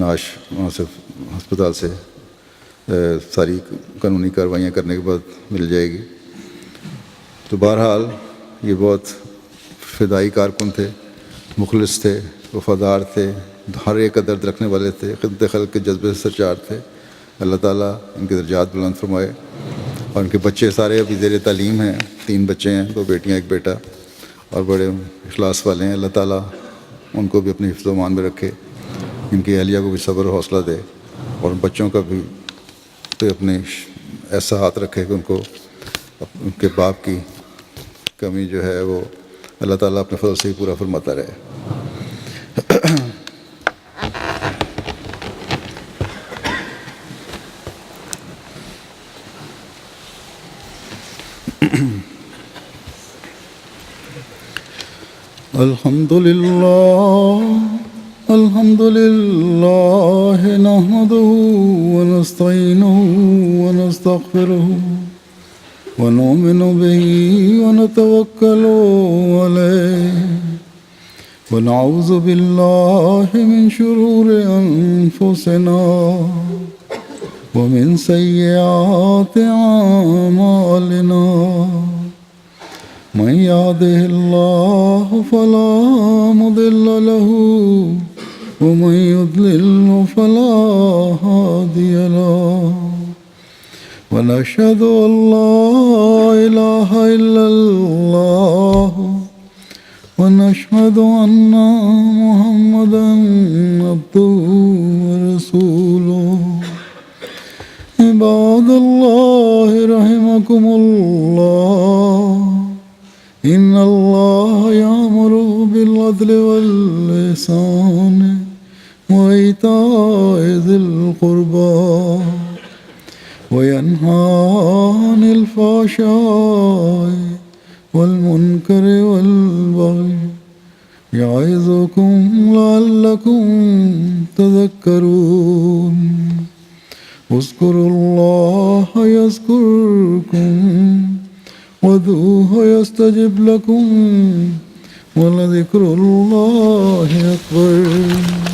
نعش وہاں سے ہسپتال سے ساری قانونی کارروائیاں کرنے کے بعد مل جائے گی۔ تو بہرحال یہ بہت فدائی کارکن تھے، مخلص تھے، وفادار تھے، ہر ایک کا درد رکھنے والے تھے، خدمت خلق کے جذبے سے سرچار تھے۔ اللہ تعالیٰ ان کے درجات بلند فرمائے۔ اور ان کے بچے سارے ابھی زیر تعلیم ہیں، 3 بچے ہیں، 2 بیٹیاں 1 بیٹا، اور بڑے اخلاص والے ہیں۔ اللہ تعالیٰ ان کو بھی اپنے حفظ و امان میں رکھے، ان کی اہلیہ کو بھی صبر و حوصلہ دے، اور ان بچوں کا بھی تو اپنے ایسا ہاتھ رکھے کہ ان کو ان کے باپ کی کمی جو ہے وہ اللہ تعالیٰ اپنے فضل سے ہی پورا فرماتا رہے۔ الحمد للہ نحمدہ ونستعینہ ونستغفرہ ونؤمن بہ ونتوکل علیہ ونعوذ باللہ من شرور انفسنا ومن سیئات اعمالنا، من يهده الله فلا مضل له ومن يضلل فلا هادي له، ونشهد أن لا إله إلا الله ونشهد أن محمدا عبده ورسوله۔ عباد الله رحمكم الله، إن الله يأمر بالعدل والإحسان وإيتاء ذي القربى وينهى عن الفحشاء والمنكر والبغي يعظكم لعلكم تذكرون۔ اذكروا الله يذكركم وادعوه يستجب لكم ولذكر الله أكبر۔